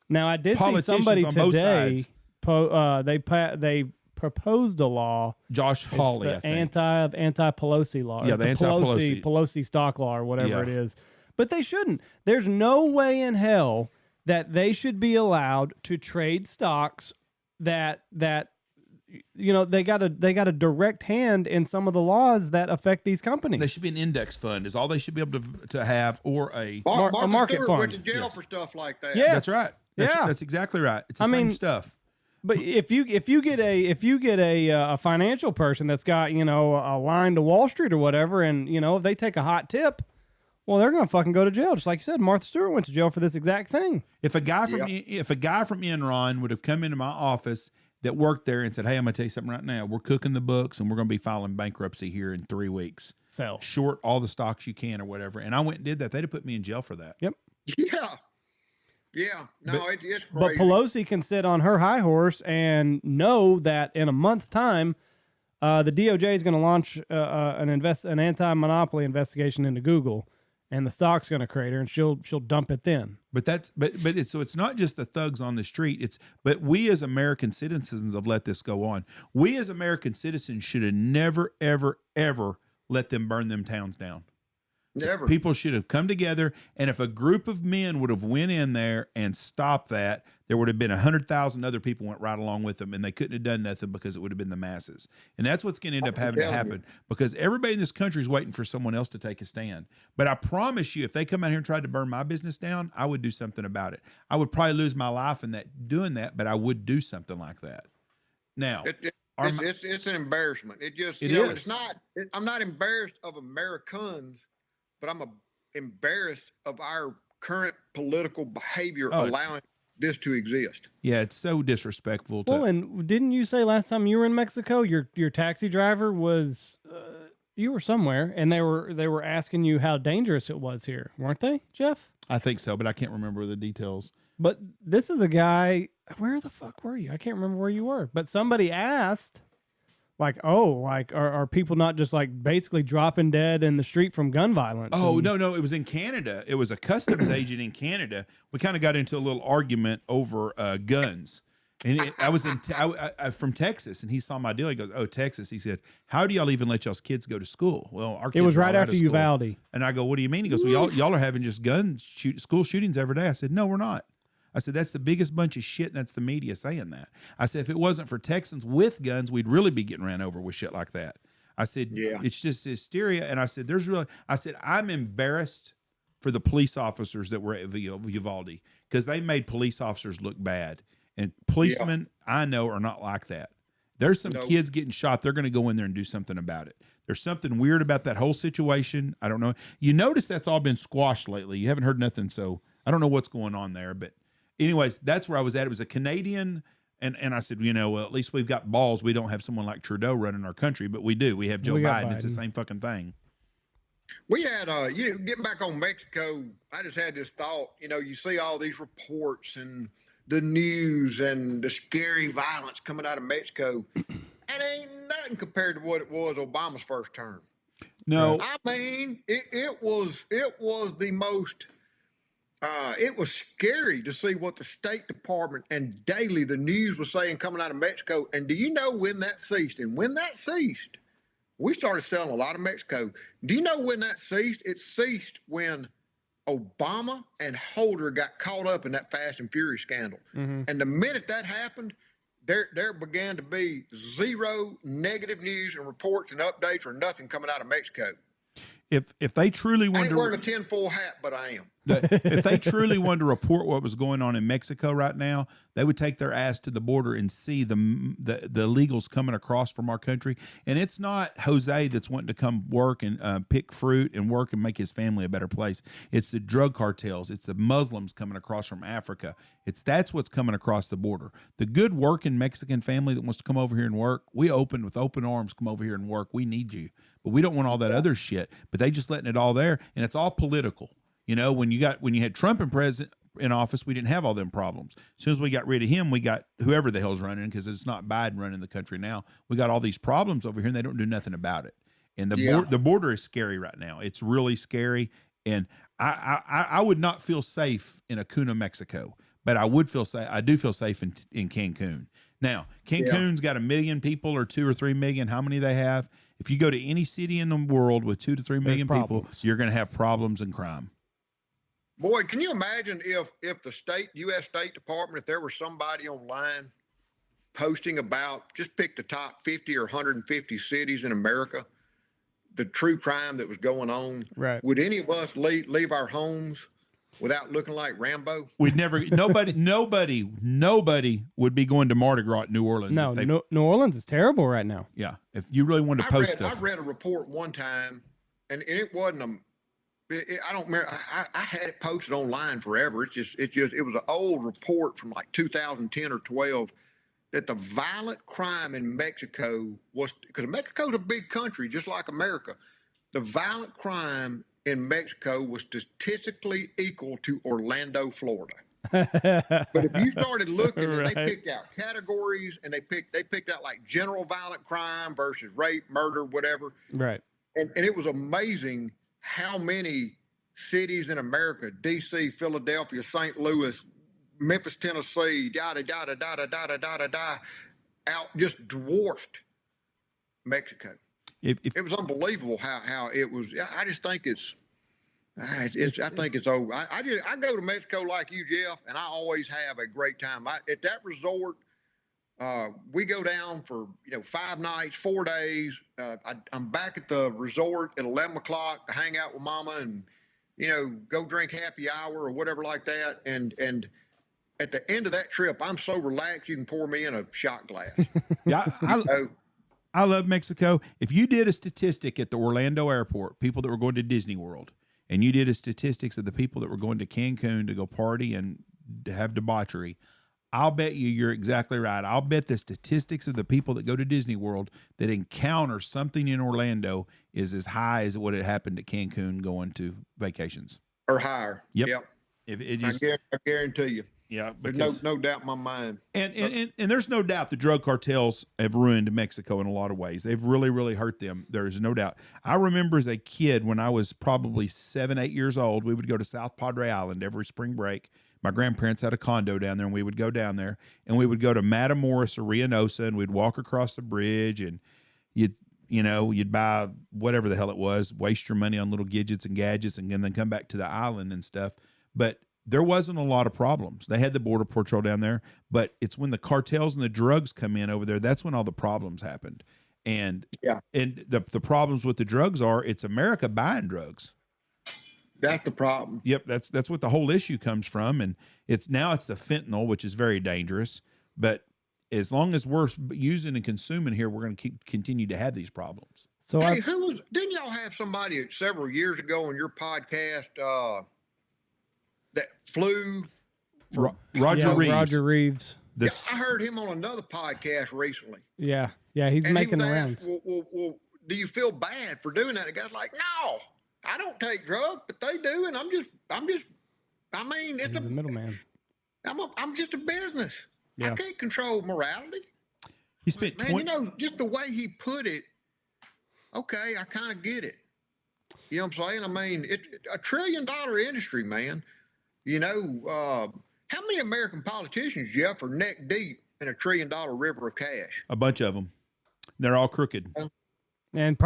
Now, I did see somebody today, they proposed a law. Josh Hawley, I think. Anti-Pelosi law. Yeah, the Pelosi stock law or whatever it is. But they shouldn't. There's no way in hell that they should be allowed to trade stocks that they got a direct hand in some of the laws that affect these companies. They should be an index fund is all they should be able to have, or a market fund. Went to jail for stuff like that. Yes. That's right. That's exactly right. It's the same stuff. But if you get a financial person that's got a line to Wall Street or whatever, and if they take a hot tip, well, they're gonna fucking go to jail. Just like you said, Martha Stewart went to jail for this exact thing. If a guy from Enron would have come into my office that worked there and said, "Hey, I'm gonna tell you something right now. We're cooking the books and we're gonna be filing bankruptcy here in 3 weeks. Sell short all the stocks you can or whatever." And I went and did that. They'd have put me in jail for that. Yep. Yeah. No, it's crazy. But Pelosi can sit on her high horse and know that in a month's time, the DOJ is going to launch an anti-monopoly investigation into Google, and the stock's going to crater, and she'll dump it then. But it's not just the thugs on the street. But we as American citizens have let this go on. We as American citizens should have never, ever, ever let them burn them towns down. Never. People should have come together, and if a group of men would have went in there and stopped that, there would have been 100,000 other people went right along with them, and they couldn't have done nothing because it would have been the masses. And that's what's going to end up having to happen because everybody in this country is waiting for someone else to take a stand. But I promise you, if they come out here and tried to burn my business down, I would do something about it. I would probably lose my life in doing that, but I would do something like that. Now, it's an embarrassment. It is. It's not. I'm not embarrassed of Americans, but I'm embarrassed of our current political behavior allowing this to exist. Yeah, it's so disrespectful. Well, and didn't you say last time you were in Mexico, your taxi driver was you were somewhere, and they were asking you how dangerous it was here, weren't they, Jeff? I think so, but I can't remember the details. But this is a guy. Where the fuck were you? I can't remember where you were. But somebody asked. Are people not just basically dropping dead in the street from gun violence? Oh, no. It was in Canada. It was a customs agent in Canada. We kind of got into a little argument over guns. And I was from Texas, and he saw my deal. He goes, "Oh, Texas." He said, "How do y'all even let y'all's kids go to school?" Well, our kids It was are right all after out of school. Uvalde. And I go, "What do you mean?" He goes, "Well, y'all are having just school shootings every day." I said, "No, we're not." I said, "That's the biggest bunch of shit, and that's the media saying that." I said, "If it wasn't for Texans with guns, we'd really be getting ran over with shit like that." I said, Yeah. "It's just hysteria." And I said, "I'm embarrassed for the police officers that were at Uvalde because they made police officers look bad. And policemen, I know, are not like that. There's some kids getting shot. They're going to go in there and do something about it. There's something weird about that whole situation. I don't know. You notice that's all been squashed lately. You haven't heard nothing, so I don't know what's going on there. But anyways, that's where I was at. It was a Canadian, and I said, well, at least we've got balls. We don't have someone like Trudeau running our country, but we do. We have Joe Biden. It's the same fucking thing. We had, getting back on Mexico, I just had this thought, you see all these reports and the news and the scary violence coming out of Mexico. It ain't nothing compared to what it was Obama's first term. No. I mean, it was the most, it was scary to see what the State Department and daily the news was saying coming out of Mexico. And do you know when that ceased? And when that ceased, we started selling a lot of Mexico. Do you know when that ceased? It ceased when Obama and Holder got caught up in that Fast and Furious scandal. Mm-hmm. And the minute that happened, there began to be zero negative news and reports and updates or nothing coming out of Mexico. If they truly wanted I ain't wearing a tinfoil hat, but I am. If they truly wanted to report what was going on in Mexico right now, they would take their ass to the border and see the illegals coming across from our country. And it's not Jose that's wanting to come work and pick fruit and work and make his family a better place. It's the drug cartels. It's the Muslims coming across from Africa. That's what's coming across the border. The good working Mexican family that wants to come over here and work, we open with open arms, come over here and work. We need you. But we don't want all that other shit. But they just letting it all there, and it's all political. When you had Trump in office, we didn't have all them problems. As soon as we got rid of him, we got whoever the hell's running, because it's not Biden running the country now. We got all these problems over here, and they don't do nothing about it. And the border is scary right now. It's really scary, and I would not feel safe in Acuna, Mexico, but I would feel safe. I do feel safe in Cancun. Now, Cancun's got 1 million people, or 2 or 3 million. How many they have? If you go to any city in the world with 2 to 3 million people, you're going to have problems and crime. Boy, can you imagine if the U.S. State Department, if there was somebody online posting about, just pick the top 50 or 150 cities in America, the true crime that was going on, right? Would any of us leave our homes without looking like Rambo? We'd never. Nobody would be going to Mardi Gras at New Orleans. No, New Orleans is terrible right now. Yeah, if you really wanted to post stuff. I read a report one time, and it wasn't I don't remember. I had it posted online forever. It was an old report from like 2010 or 12 that the violent crime in Mexico was, because Mexico's a big country just like America. The violent crime in Mexico was statistically equal to Orlando, Florida. But if you started looking, and they picked out categories, and they picked out like general violent crime versus rape, murder, whatever. Right. And it was amazing how many cities in America, D.C., Philadelphia, St. Louis, Memphis, Tennessee, out just dwarfed Mexico. It was unbelievable how it was. I just think I think it's over. I go to Mexico like you, Jeff, and I always have a great time. At that resort, we go down for 5 nights, 4 days. I'm back at the resort at 11 o'clock to hang out with Mama and go drink happy hour or whatever like that. And at the end of that trip, I'm so relaxed you can pour me in a shot glass. Yeah, I love Mexico. If you did a statistic at the Orlando airport, people that were going to Disney World, and you did a statistics of the people that were going to Cancun to go party and to have debauchery, I'll bet you're exactly right. I'll bet the statistics of the people that go to Disney World that encounter something in Orlando is as high as what had happened at Cancun going to vacations. Or higher. Yep. I guarantee you. Yeah, There's because no doubt in my mind. and there's no doubt the drug cartels have ruined Mexico in a lot of ways. They've really, really hurt them. There's no doubt. I remember as a kid when I was probably 7, 8 years old, we would go to South Padre Island every spring break. My grandparents had a condo down there, and we would go down there, and we would go to Matamoros or Reynosa, and we'd walk across the bridge, and you'd buy whatever the hell it was, waste your money on little gadgets and gadgets, and then come back to the island and stuff. But there wasn't a lot of problems. They had the border patrol down there, but it's when the cartels and the drugs come in over there, that's when all the problems happened. And the problems with the drugs are it's America buying drugs. That's the problem. Yep, that's what the whole issue comes from, and it's the fentanyl, which is very dangerous. But as long as we're using and consuming here, we're going to continue to have these problems. So hey, didn't y'all have somebody several years ago on your podcast that flew? Roger Reeves. Roger Reeves. Yeah, I heard him on another podcast recently. Yeah, he's making the rounds. Well, do you feel bad for doing that? The guy's like, no, I don't take drugs, but they do, and I'm just. I mean, it's he's a middleman. I'm just a business. Yeah. I can't control morality. He spent just the way he put it. Okay, I kind of get it. You know what I'm saying? I mean, it's a $1 trillion industry, man. How many American politicians, Jeff, are neck deep in a $1 trillion river of cash? A bunch of them. They're all crooked. And a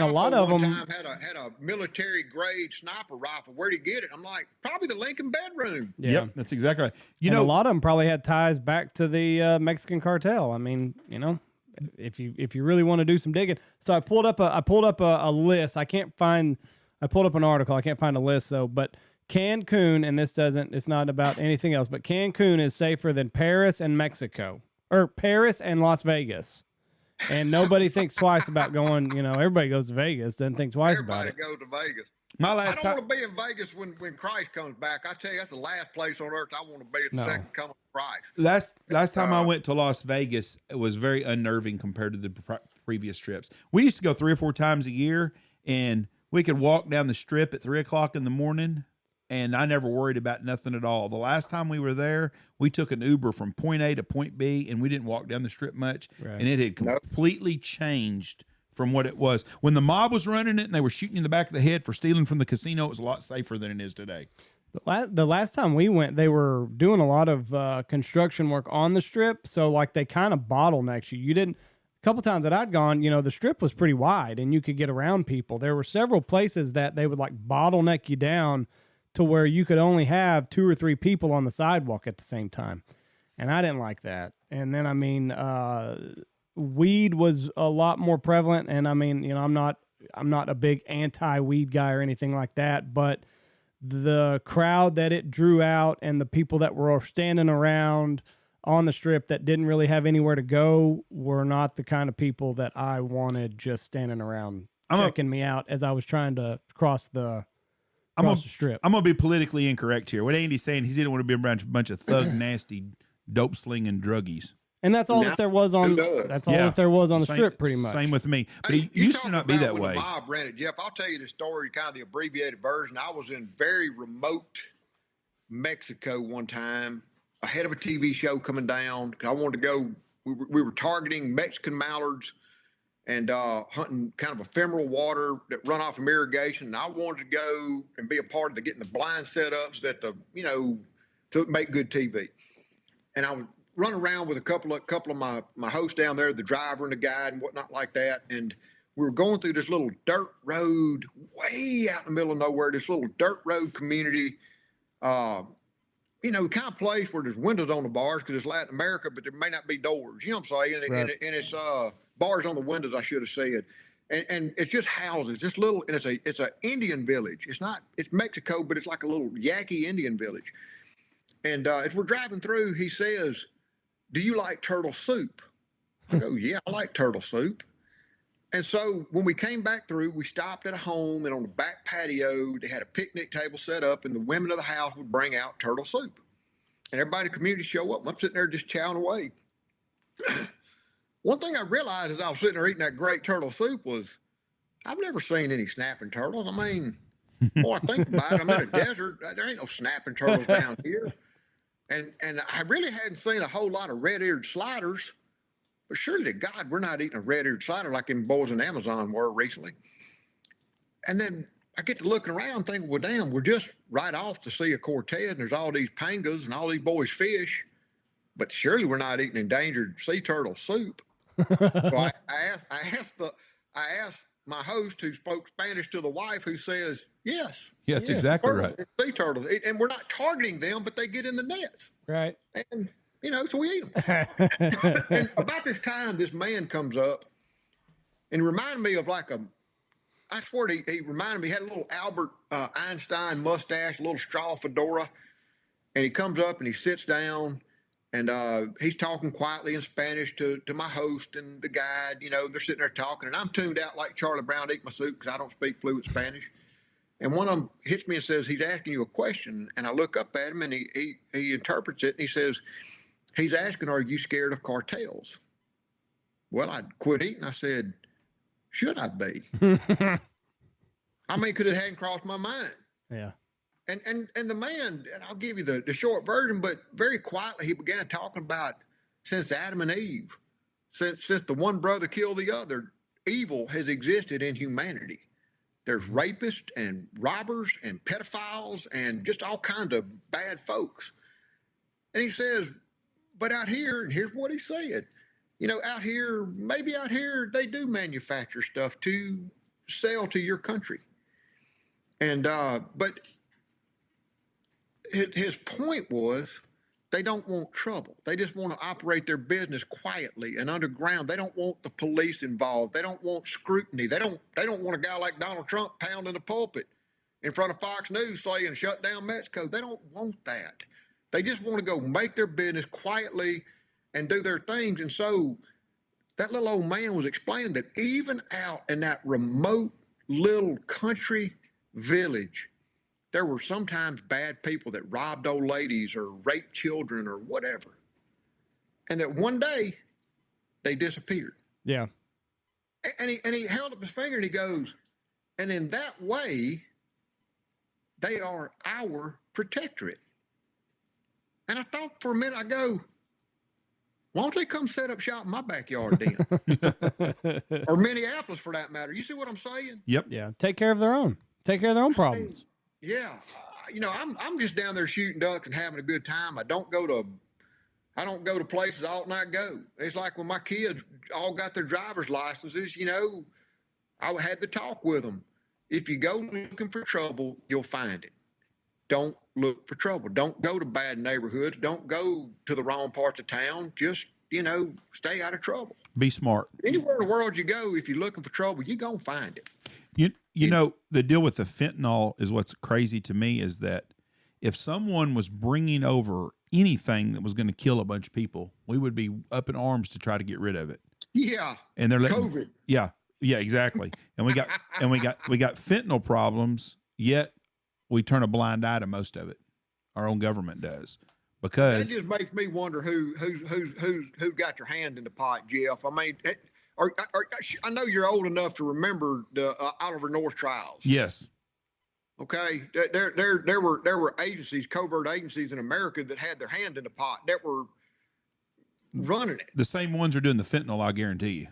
lot of them had a military grade sniper rifle. Where'd he get it? I'm like, probably the Lincoln bedroom. Yeah. Yep, that's exactly right. A lot of them probably had ties back to the Mexican cartel. I mean, if you really want to do some digging. So I pulled up a list. I pulled up an article. I can't find a list though, but Cancun, and it's not about anything else, but Cancun is safer than Paris and Mexico, or Paris and Las Vegas. And nobody thinks twice about going, everybody goes to Vegas, doesn't think twice about it. Everybody goes to Vegas. I don't want to be in Vegas when Christ comes back. I tell you, that's the last place on earth I want to be at the second coming of Christ. Last time I went to Las Vegas, it was very unnerving compared to the previous trips. We used to go 3 or 4 times a year, and we could walk down the strip at 3 o'clock in the morning, and I never worried about nothing at all. The last time we were there, we took an Uber from point A to point B, and we didn't walk down the strip much, and it had completely changed from what it was. When the mob was running it and they were shooting you in the back of the head for stealing from the casino, it was a lot safer than it is today. The last time we went, they were doing a lot of construction work on the strip, so like they kind of bottlenecked you. A couple times that I'd gone, the strip was pretty wide, and you could get around people. There were several places that they would like bottleneck you down to where you could only have 2 or 3 people on the sidewalk at the same time. And I didn't like that. And then, weed was a lot more prevalent. And I'm not a big anti-weed guy or anything like that, but the crowd that it drew out and the people that were standing around on the strip that didn't really have anywhere to go were not the kind of people that I wanted just standing around checking me out as I was trying to cross the strip. I'm going to be politically incorrect here. What Andy's saying, he didn't want to be around a bunch of thug, nasty, dope slinging druggies. And that's all that there was on. That's all that there was on the strip, pretty much. Same with me. But it used to not be that way. The mob ran it, Jeff. I'll tell you the story, kind of the abbreviated version. I was in very remote Mexico one time, ahead of a TV show coming down. I wanted to go. We were targeting Mexican mallards and hunting kind of ephemeral water that run off from irrigation. And I wanted to go and be a part of getting the blind setups that to make good TV. And I would run around with a couple of my hosts down there, the driver and the guide and whatnot like that. And we were going through this little dirt road way out in the middle of nowhere, this little dirt road community, kind of place where there's windows on the bars because it's Latin America, but there may not be doors. You know what I'm saying? Right. And it's bars on the windows, I should have said. And it's just houses, just little, and it's a Indian village. It's Mexico, but it's like a little Yaqui Indian village. And as we're driving through, he says, "Do you like turtle soup?" I go, "Yeah, I like turtle soup." And so when we came back through, we stopped at a home, and on the back patio, they had a picnic table set up, and the women of the house would bring out turtle soup. And everybody in the community show up, and I'm sitting there just chowing away. One thing I realized as I was sitting there eating that great turtle soup was I've never seen any snapping turtles. I mean, boy, I think about it, I'm in a desert. There ain't no snapping turtles down here. And I really hadn't seen a whole lot of red-eared sliders, but surely to God, we're not eating a red-eared slider like them boys in Amazon were recently. And then I get to looking around thinking, well, damn, we're just right off the Sea of Cortez, and there's all these pangas and all these boys fish, but surely we're not eating endangered sea turtle soup. So I asked my host who spoke Spanish to the wife, who says, yes. Yeah, that's exactly right. Sea turtles. And we're not targeting them, but they get in the nets. Right. And, so we eat them. And about this time, this man comes up and reminded me of I swear he reminded me, he had a little Albert Einstein mustache, a little straw fedora. And he comes up and he sits down. And he's talking quietly in Spanish to my host and the guide. They're sitting there talking, and I'm tuned out like Charlie Brown to eat my soup because I don't speak fluent Spanish. And one of them hits me and says, he's asking you a question. And I look up at him, and he interprets it, and he says, he's asking, are you scared of cartels? Well, I quit eating. I said, should I be? I mean, because it hadn't crossed my mind. Yeah. And the man, and I'll give you the short version, but very quietly he began talking about since Adam and Eve, since the one brother killed the other, evil has existed in humanity. There's rapists and robbers and pedophiles and just all kinds of bad folks. And he says, but out here, and here's what he said, out here, maybe out here they do manufacture stuff to sell to your country. And but his point was they don't want trouble. They just want to operate their business quietly and underground. They don't want the police involved. They don't want scrutiny. They don't want a guy like Donald Trump pounding the pulpit in front of Fox News saying shut down Mexico. They don't want that. They just want to go make their business quietly and do their things. And so that little old man was explaining that even out in that remote little country village, there were sometimes bad people that robbed old ladies or raped children or whatever. And that one day they disappeared. Yeah. And he held up his finger and he goes, and in that way, they are our protectorate. And I thought for a minute, I go, why don't they come set up shop in my backyard then? Or Minneapolis for that matter. You see what I'm saying? Yep. Yeah. Take care of their own problems. Yeah, I'm just down there shooting ducks and having a good time. I don't go to places I ought not go. It's like when my kids all got their driver's licenses, I had the talk with them. If you go looking for trouble, you'll find it. Don't look for trouble. Don't go to bad neighborhoods. Don't go to the wrong parts of town. Just, stay out of trouble. Be smart. Anywhere in the world you go, if you're looking for trouble, you're going to find it. You know, the deal with the fentanyl is what's crazy to me is that if someone was bringing over anything that was going to kill a bunch of people, we would be up in arms to try to get rid of it. Yeah. And they're letting COVID. Yeah, exactly. And we got fentanyl problems, yet we turn a blind eye to most of it. Our own government does. Because that just makes me wonder who got your hand in the pot, Jeff. I mean, I know you're old enough to remember the Oliver North trials. Yes. Okay. There were agencies, covert agencies in America that had their hand in the pot that were running it. The same ones are doing the fentanyl, I guarantee you.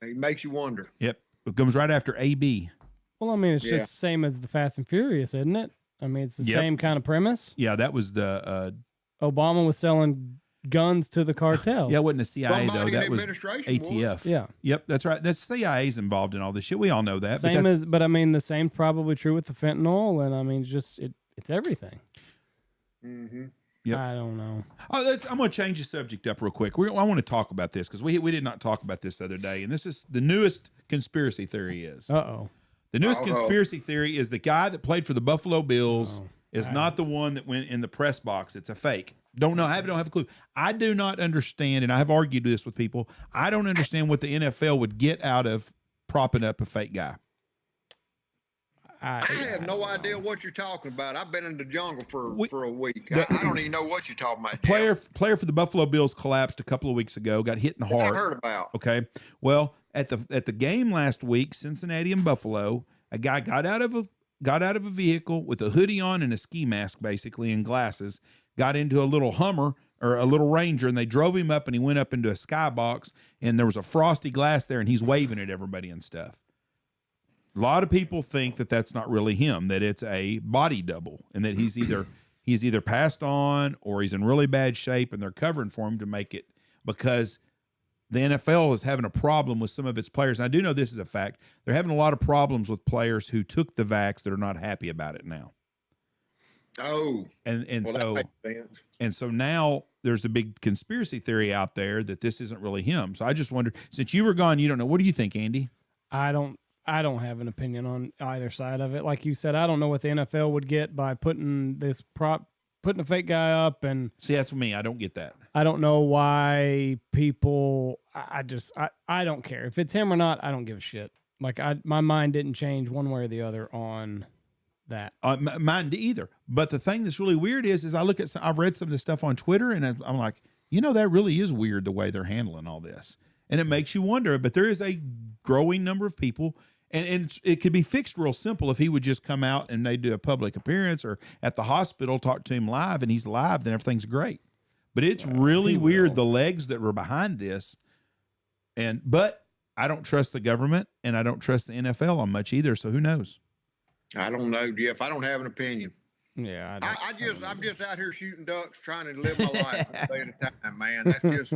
It makes you wonder. Yep. It comes right after AB. Well, I mean, it's just the same as the Fast and Furious, isn't it? I mean, it's the same kind of premise. Yeah, that was the Obama was selling guns to the cartel. Yeah, it wasn't the CIA though. That was ATF. Yeah. Yep, that's right. That's CIA's involved in all this shit. We all know that. But I mean, the same probably true with the fentanyl, and I mean, it's everything. Mm-hmm. Yep. I don't know. I'm going to change the subject up real quick. I want to talk about this because we did not talk about this the other day, and this is the newest conspiracy theory is. The newest conspiracy theory is the guy that played for the Buffalo Bills is not the one that went in the press box. It's a fake. Don't have a clue. I do not understand, and I have argued this with people. I don't understand what the NFL would get out of propping up a fake guy. I have no idea what you're talking about. I've been in the jungle for a week. I don't even know what you're talking about. Player for the Buffalo Bills collapsed a couple of weeks ago. Got hit in the heart. I heard about. Okay. Well, at the game last week, Cincinnati and Buffalo, a guy got out of a vehicle with a hoodie on and a ski mask, basically, and glasses. got into a little Hummer or a little Ranger, and they drove him up, and he went up into a skybox, and there was a frosty glass there, and he's waving at everybody and stuff. A lot of people think that that's not really him, that it's a body double, and that he's either passed on or he's in really bad shape, and they're covering for him to make it, because the NFL is having a problem with some of its players. And I do know this is a fact. They're having a lot of problems with players who took the vax that are not happy about it now. Oh, and well, so that makes sense. And so now there's a big conspiracy theory out there that this isn't really him. So I just wondered, since you were gone, you don't know. What do you think, Andy? I don't have an opinion on either side of it. Like you said, I don't know what the NFL would get by putting a fake guy up. And see, that's me. I don't get that. I don't know why people. I don't care if it's him or not. I don't give a shit. Like my mind didn't change one way or the other on that. Mine either. But the thing that's really weird is I've read some of this stuff on Twitter, and I'm like, that really is weird the way they're handling all this, and it makes you wonder. But there is a growing number of people. And it could be fixed real simple if he would just come out and they do a public appearance or at the hospital, talk to him live, and he's live, then everything's great. But it's really weird, the legs that were behind this. But I don't trust the government, and I don't trust the NFL on much either. So who knows? I don't know, Jeff. I don't have an opinion. Yeah, I'm just out here shooting ducks, trying to live my life a day at a time, man. That's just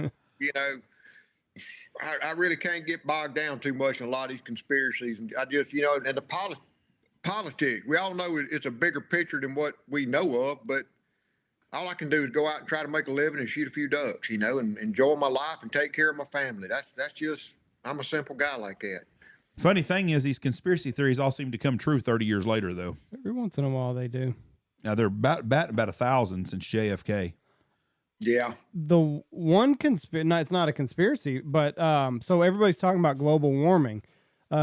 I really can't get bogged down too much in a lot of these conspiracies. And I just, and the politics, we all know it's a bigger picture than what we know of, but all I can do is go out and try to make a living and shoot a few ducks, and enjoy my life and take care of my family. That's just, I'm a simple guy like that. Funny thing is, these conspiracy theories all seem to come true 30 years later, though. Every once in a while they do. Now, they're about 1,000 since JFK. Yeah. The one no, it's not a conspiracy, but so everybody's talking about global warming.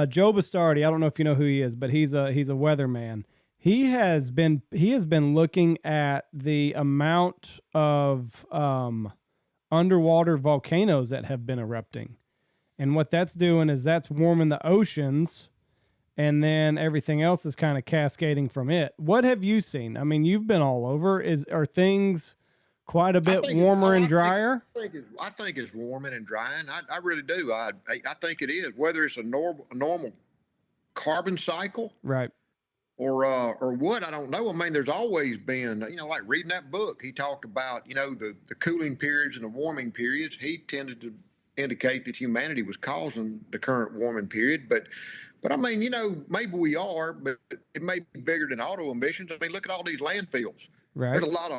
Joe Bastardi, I don't know if you know who he is, but he's a weatherman. He has been looking at the amount of underwater volcanoes that have been erupting. And what that's doing is that's warming the oceans, and then everything else is kind of cascading from it. What have you seen? I mean, you've been all over. Are things quite a bit warmer and drier? I think it's warming and drying. I really do. I think it is. Whether it's a normal carbon cycle, right, or what, I don't know. I mean, there's always been, like reading that book, he talked about, the cooling periods and the warming periods. He tended to indicate that humanity was causing the current warming period, but I mean, maybe we are, but it may be bigger than auto emissions. I mean, look at all these landfills. Right. There's a lot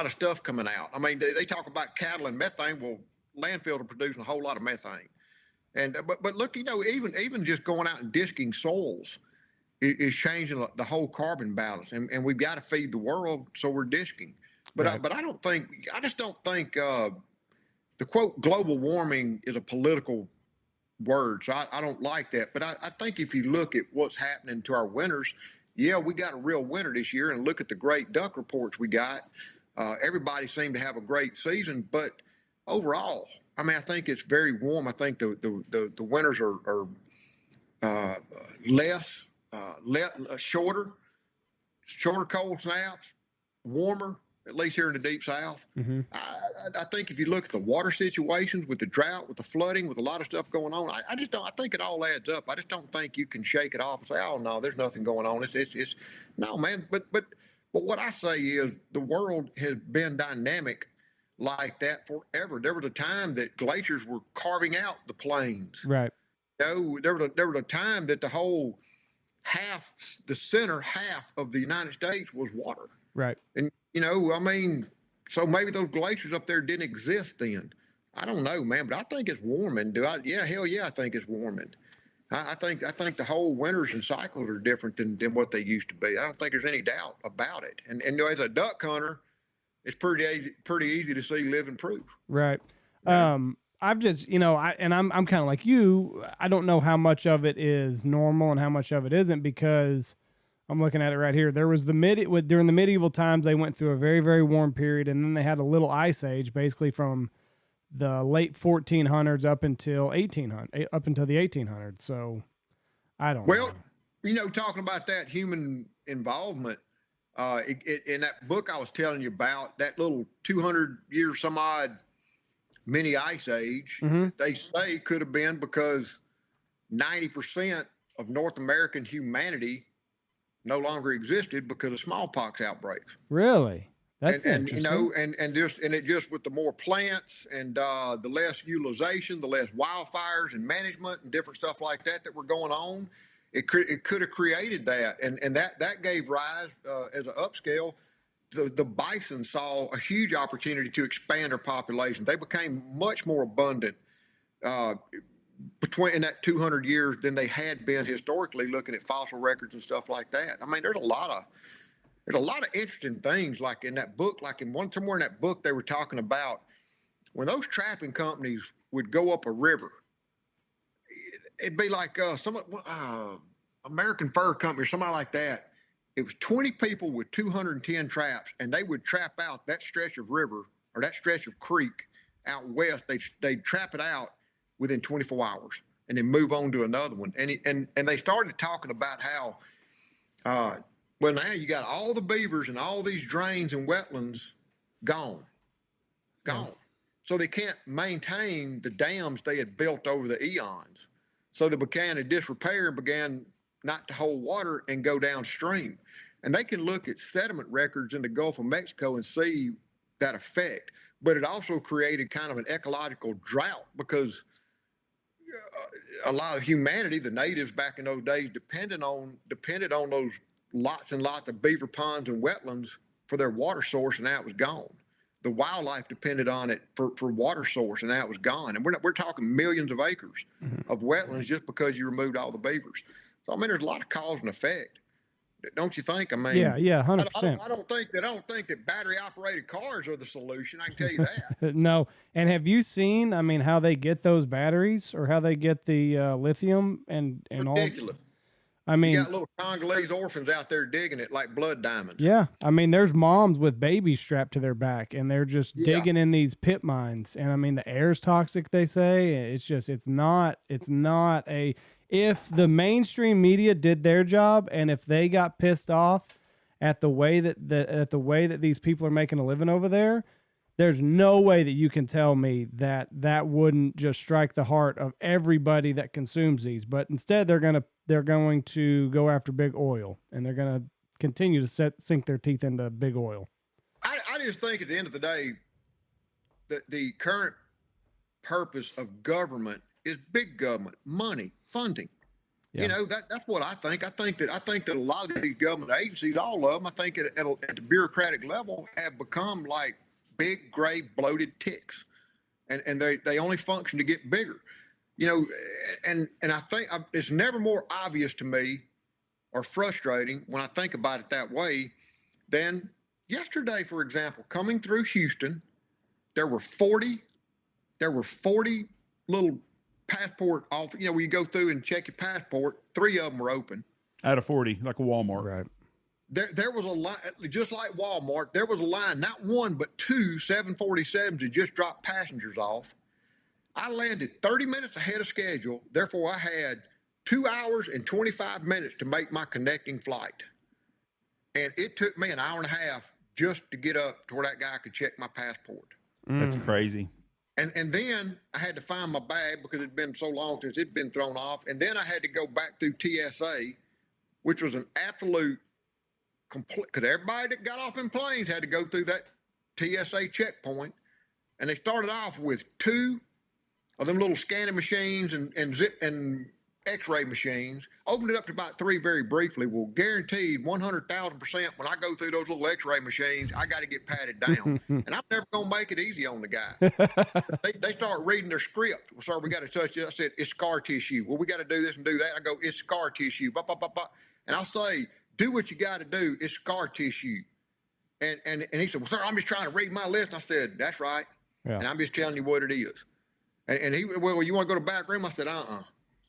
of stuff coming out. I mean, they talk about cattle and methane. Well, landfills are producing a whole lot of methane. And but look, even just going out and disking soils is changing the whole carbon balance. And we've got to feed the world, so we're disking. But right. I just don't think the quote global warming is a political word. So I don't like that. But I think if you look at what's happening to our winters, yeah, we got a real winter this year. And look at the great duck reports we got. Everybody seemed to have a great season, but overall, I mean, I think it's very warm. I think the winters are shorter cold snaps, warmer, at least here in the deep south. Mm-hmm. I think if you look at the water situations with the drought, with the flooding, with a lot of stuff going on, I just don't. I think it all adds up. I just don't think you can shake it off and say, "Oh no, there's nothing going on." It's no, man. But what I say is the world has been dynamic like that forever. There was a time that glaciers were carving out the plains. Right. There was a time that the center half of the United States was water. Right. And I mean, so maybe those glaciers up there didn't exist then. I don't know, man, but I think it's warming. Hell yeah, I think it's warming. I think the whole winters and cycles are different than what they used to be. I don't think there's any doubt about it. And as a duck hunter, it's pretty easy to see living proof. Right. Yeah. I've just, I'm kind of like you. I don't know how much of it is normal and how much of it isn't, because I'm looking at it right here. There was during the medieval times, they went through a very, very warm period, and then they had a little ice age, basically from the late 1400s up until the 1800s. So I don't know. Well, talking about that human involvement, In that book I was telling you about, that little 200 years some odd mini ice age, they say could have been because 90% of North American humanity no longer existed because of smallpox outbreaks. Really? That's and interesting. You know, and it just with the more plants and the less utilization, the less wildfires and management and different stuff like that were going on, it could have created that, and that gave rise as an upscale. The bison saw a huge opportunity to expand their population. They became much more abundant between that 200 years than they had been historically, looking at fossil records and stuff like that. I mean, there's a lot of interesting things, like in that book, somewhere in that book they were talking about when those trapping companies would go up a river. It'd be like some American Fur Company or somebody like that. It was 20 people with 210 traps, and they would trap out that stretch of river or that stretch of creek out west. They'd trap it out within 24 hours and then move on to another one. And they started talking about how, well, now you got all the beavers and all these drains and wetlands gone. Yeah. So they can't maintain the dams they had built over the eons. So they began in disrepair and began not to hold water and go downstream. And they can look at sediment records in the Gulf of Mexico and see that effect. But it also created kind of an ecological drought because a lot of humanity, the natives back in those days, depended on those lots and lots of beaver ponds and wetlands for their water source, and now it was gone. The wildlife depended on it for water source, and now it was gone. And we're talking millions of acres of wetlands just because you removed all the beavers. So I mean, there's a lot of cause and effect, don't you think? I mean, yeah, 100%. I don't think that battery operated cars are the solution. I can tell you that. No. And have you seen, I mean, how they get those batteries or how they get the lithium and ridiculous. I mean, you got little Congolese orphans out there digging it like blood diamonds. Yeah. I mean, there's moms with babies strapped to their back and they're just digging in these pit mines. And I mean, the air's toxic, they say. It's not if the mainstream media did their job and if they got pissed off at the way that these people are making a living over there, there's no way that you can tell me that wouldn't just strike the heart of everybody that consumes these. But instead, they're going to go after big oil, and they're going to continue to sink their teeth into big oil. I just think at the end of the day, the current purpose of government is big government, money, funding. Yeah. You know, that's what I think. I think that a lot of these government agencies, all of them, I think at the bureaucratic level, have become like big, gray, bloated ticks, and they only function to get bigger. You know, and I think it's never more obvious to me or frustrating when I think about it that way than yesterday, for example, coming through Houston, there were 40 little passport off, you know, where you go through and check your passport. 3 of them were open. Out of 40, like a Walmart. Right. There was a line, just like Walmart, there was a line, not one, but 2 747s that just dropped passengers off. I landed 30 minutes ahead of schedule. Therefore, I had 2 hours and 25 minutes to make my connecting flight. And it took me an hour and a half just to get up to where that guy could check my passport. That's crazy. And then I had to find my bag because it'd been so long since it'd been thrown off. And then I had to go back through TSA, which was an absolute complete, because everybody that got off in planes had to go through that TSA checkpoint. And they started off with 2 of them little scanning machines and X-ray machines, opened it up to about 3 very briefly. Well, guaranteed 100,000% when I go through those little X-ray machines, I got to get patted down. And I'm never going to make it easy on the guy. They start reading their script. Well, sir, we got to touch it. I said, it's scar tissue. Well, we got to do this and do that. I go, it's scar tissue. Bah, bah, bah, bah. And I'll say, do what you got to do. It's scar tissue. And he said, well, sir, I'm just trying to read my list. And I said, that's right. Yeah. And I'm just telling you what it is. And he, well, you want to go to the back room? I said,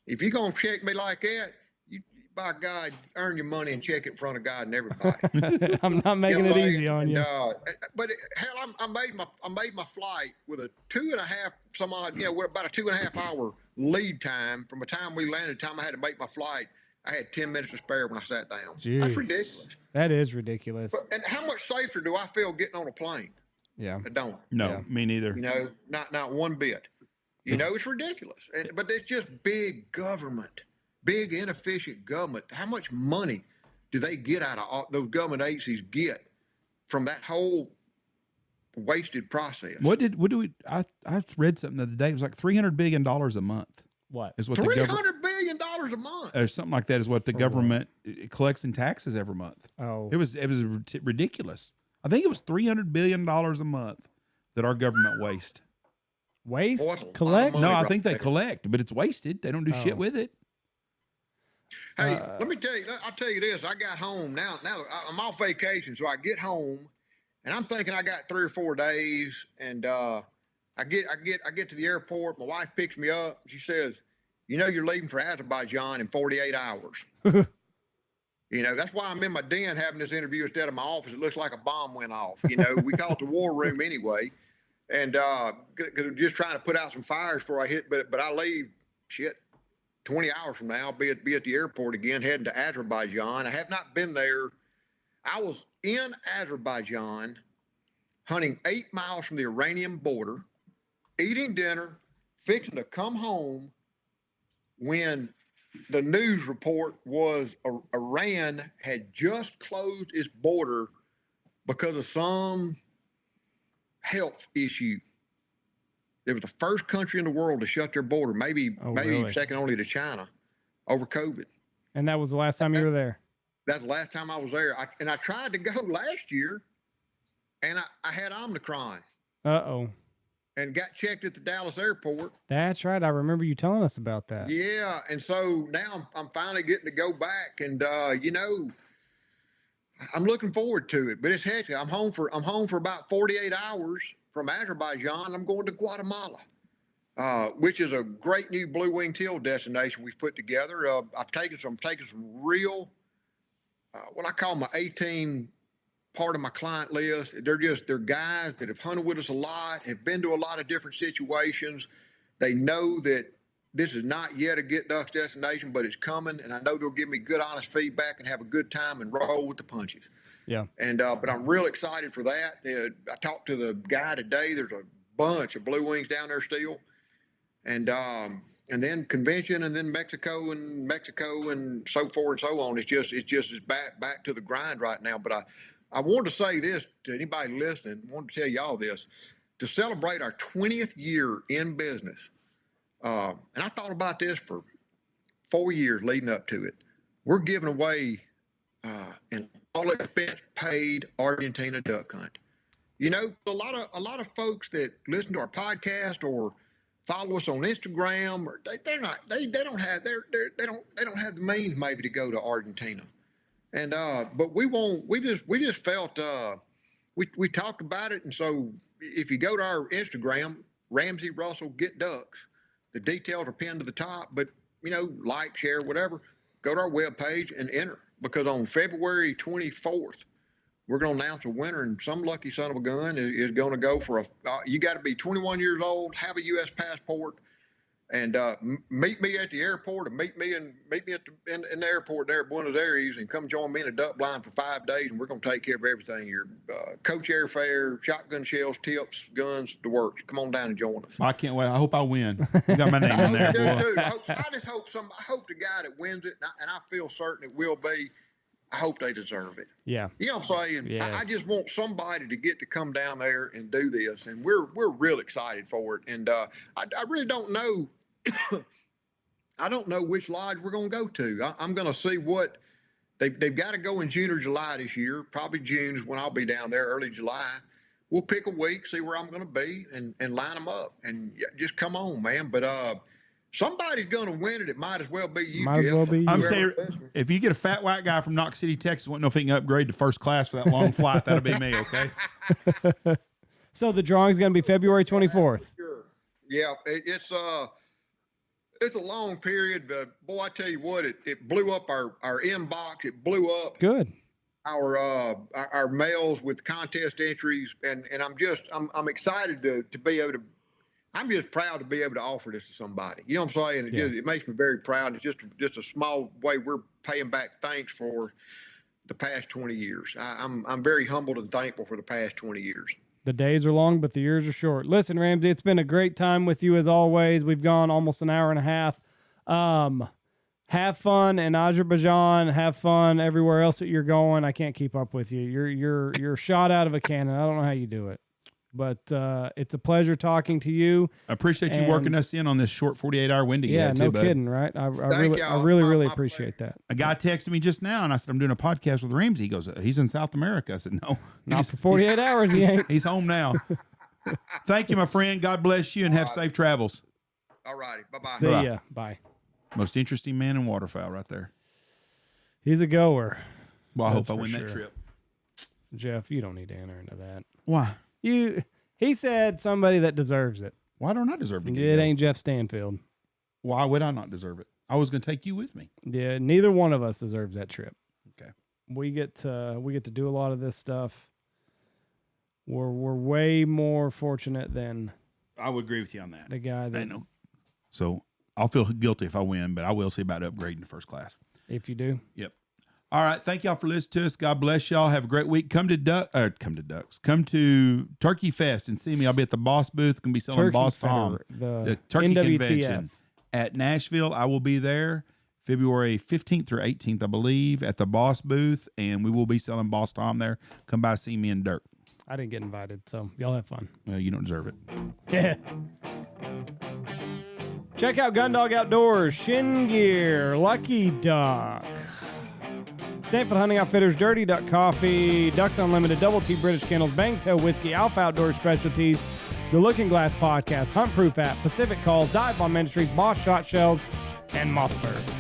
If you're going to check me like that, you, by God, earn your money and check it in front of God and everybody. I'm not making it easy on you. But hell, I made my flight with a 2.5 some odd, you know, about a 2.5 hour lead time from the time we landed to the time I had to make my flight. I had 10 minutes to spare when I sat down. Jeez. That's ridiculous. That is ridiculous. And how much safer do I feel getting on a plane? Yeah. I don't. No, me neither. You know, not one bit. You know, it's ridiculous. But it's just big government, big inefficient government. How much money do they get out of those government agencies get from that whole wasted process? What do we? I read something the other day. It was like $300 billion a month. What is what $300 billion a month? Or something like that is what the government collects in taxes every month. Oh, it was ridiculous. I think it was $300 billion a month that our government waste. Collect? No, I think they collect, but it's wasted. They don't do shit with it. Hey, let me tell you. I'll tell you this. I got home now. Now I'm off vacation, so I get home, and I'm thinking I got 3 or 4 days, and I get to the airport. My wife picks me up. She says, "You know, you're leaving for Azerbaijan in 48 hours." You know, that's why I'm in my den having this interview instead of my office. It looks like a bomb went off. You know, we call it the war room anyway. And cause I'm just trying to put out some fires before I hit, but I leave 20 hours from now. I'll be at the airport again, heading to Azerbaijan. I have not been there. I was in Azerbaijan hunting 8 miles from the Iranian border, eating dinner, fixing to come home when the news report was Iran had just closed its border because of some health issue. They were the first country in the world to shut their border, maybe really? second only to China, over COVID. And that was the last time you were there? That's the last time I was there. I tried to go last year, and I had Omicron. Uh-oh. And got checked at the Dallas airport. That's right. I remember you telling us about that. Yeah, and so now I'm finally getting to go back, and you know, I'm looking forward to it. But it's hectic. I'm home for about 48 hours from Azerbaijan. I'm going to Guatemala, which is a great new blue wing teal destination we've put together. I've taken some real, what I call my 18 part of my client list. They're guys that have hunted with us a lot, have been to a lot of different situations. They know that this is not yet a get ducks destination, but it's coming, and I know they'll give me good, honest feedback and have a good time and roll with the punches. Yeah. And but I'm real excited for that. I talked to the guy today. There's a bunch of blue wings down there still, and then convention, and then Mexico and so forth and so on. It's just back to the grind right now. But I wanted to say this to anybody listening. I wanted to tell y'all this. To celebrate our 20th year in business, and I thought about this for 4 years leading up to it. We're giving away an all expense paid Argentina duck hunt. You know, a lot of folks that listen to our podcast or follow us on Instagram, or they don't have the means maybe to go to Argentina. And but we just felt we talked about it, and so if you go to our Instagram, Ramsey Russell Get Ducks, the details are pinned to the top. But you know, like, share, whatever. Go to our webpage and enter, because on February 24th, we're going to announce a winner, and some lucky son of a gun is going to go for you got to be 21 years old, have a U.S. passport, and meet me at the airport, or meet me in the airport there at Buenos Aires, and come join me in a duck blind for 5 days, and we're going to take care of everything. Your coach airfare, shotgun shells, tips, guns, the works. Come on down and join us. I can't wait. I hope I win. You got my name in there, boy. Too. I hope the guy that wins it, and I feel certain it will be, I hope they deserve it. Yeah. You know what I'm saying? Yes. I just want somebody to get to come down there and do this, and we're real excited for it. And I really don't know. I don't know which lodge we're going to go to. I'm going to see what they've got to go in June or July this year. Probably June is when I'll be down there, early July. We'll pick a week, see where I'm going to be, and line them up, and just come on, man. But somebody's going to win it. It might as well be you, Might Jeff. as well be you. I'm telling you, if you get a fat white guy from Knox City, Texas, won't know if he can upgrade to first class for that long flight, that'll be me, okay? So the drawing's going to be February 24th. Sure. Yeah, it's a long period, but boy, I tell you what, it blew up our inbox. It blew up Good. our mails with contest entries, and I'm excited to be able to. I'm just proud to be able to offer this to somebody. You know what I'm saying? It makes me very proud. It's just a small way we're paying back thanks for the past 20 years. I'm very humbled and thankful for the past 20 years. The days are long, but the years are short. Listen, Ramsey, it's been a great time with you as always. We've gone almost an hour and a half. Have fun in Azerbaijan. Have fun everywhere else that you're going. I can't keep up with you. You're shot out of a cannon. I don't know how you do it. But it's a pleasure talking to you. I appreciate you working us in on this short 48-hour window. Yeah, no kidding, right? I really appreciate that. A guy texted me just now, and I said, I'm doing a podcast with Ramsey. He goes, he's in South America. I said, no. Not for 48 hours, he ain't. He's home now. Thank you, my friend. God bless you, and have safe travels. All righty. Bye-bye. See ya. Bye. Most interesting man in waterfowl right there. He's a goer. Well, I hope I win that trip. Jeff, you don't need to enter into that. Why? He said somebody that deserves it. Why don't I deserve to get it? Ain't Jeff Stanfield. Why would I not deserve it? I was going to take you with me. Yeah, neither one of us deserves that trip. Okay. We get to do a lot of this stuff. We're way more fortunate than I would agree with you on that. The guy that I know. So I'll feel guilty if I win, but I will see about upgrading to first class. If you do. Yep. All right. Thank y'all for listening to us. God bless y'all. Have a great week. Come to Turkey Fest and see me. I'll be at the Boss booth. Going to be selling Turkey Boss Feder, Farm. the Turkey NWTF. Convention at Nashville. I will be there February 15th through 18th, I believe, at the Boss booth, and we will be selling Boss Tom there. Come by, see me and Dirk. I didn't get invited, so y'all have fun. Well, you don't deserve it. Yeah. Check out Gundog Outdoors, Shin Gear, Lucky Duck, Stanford Hunting Outfitters, Dirty Duck Coffee, Ducks Unlimited, Double T British Kennels, Bangtail Whiskey, Alpha Outdoor Specialties, The Looking Glass Podcast, Hunt Proof App, Pacific Calls, Dive Bomb Ministries, Boss Shot Shells, and Mossberg.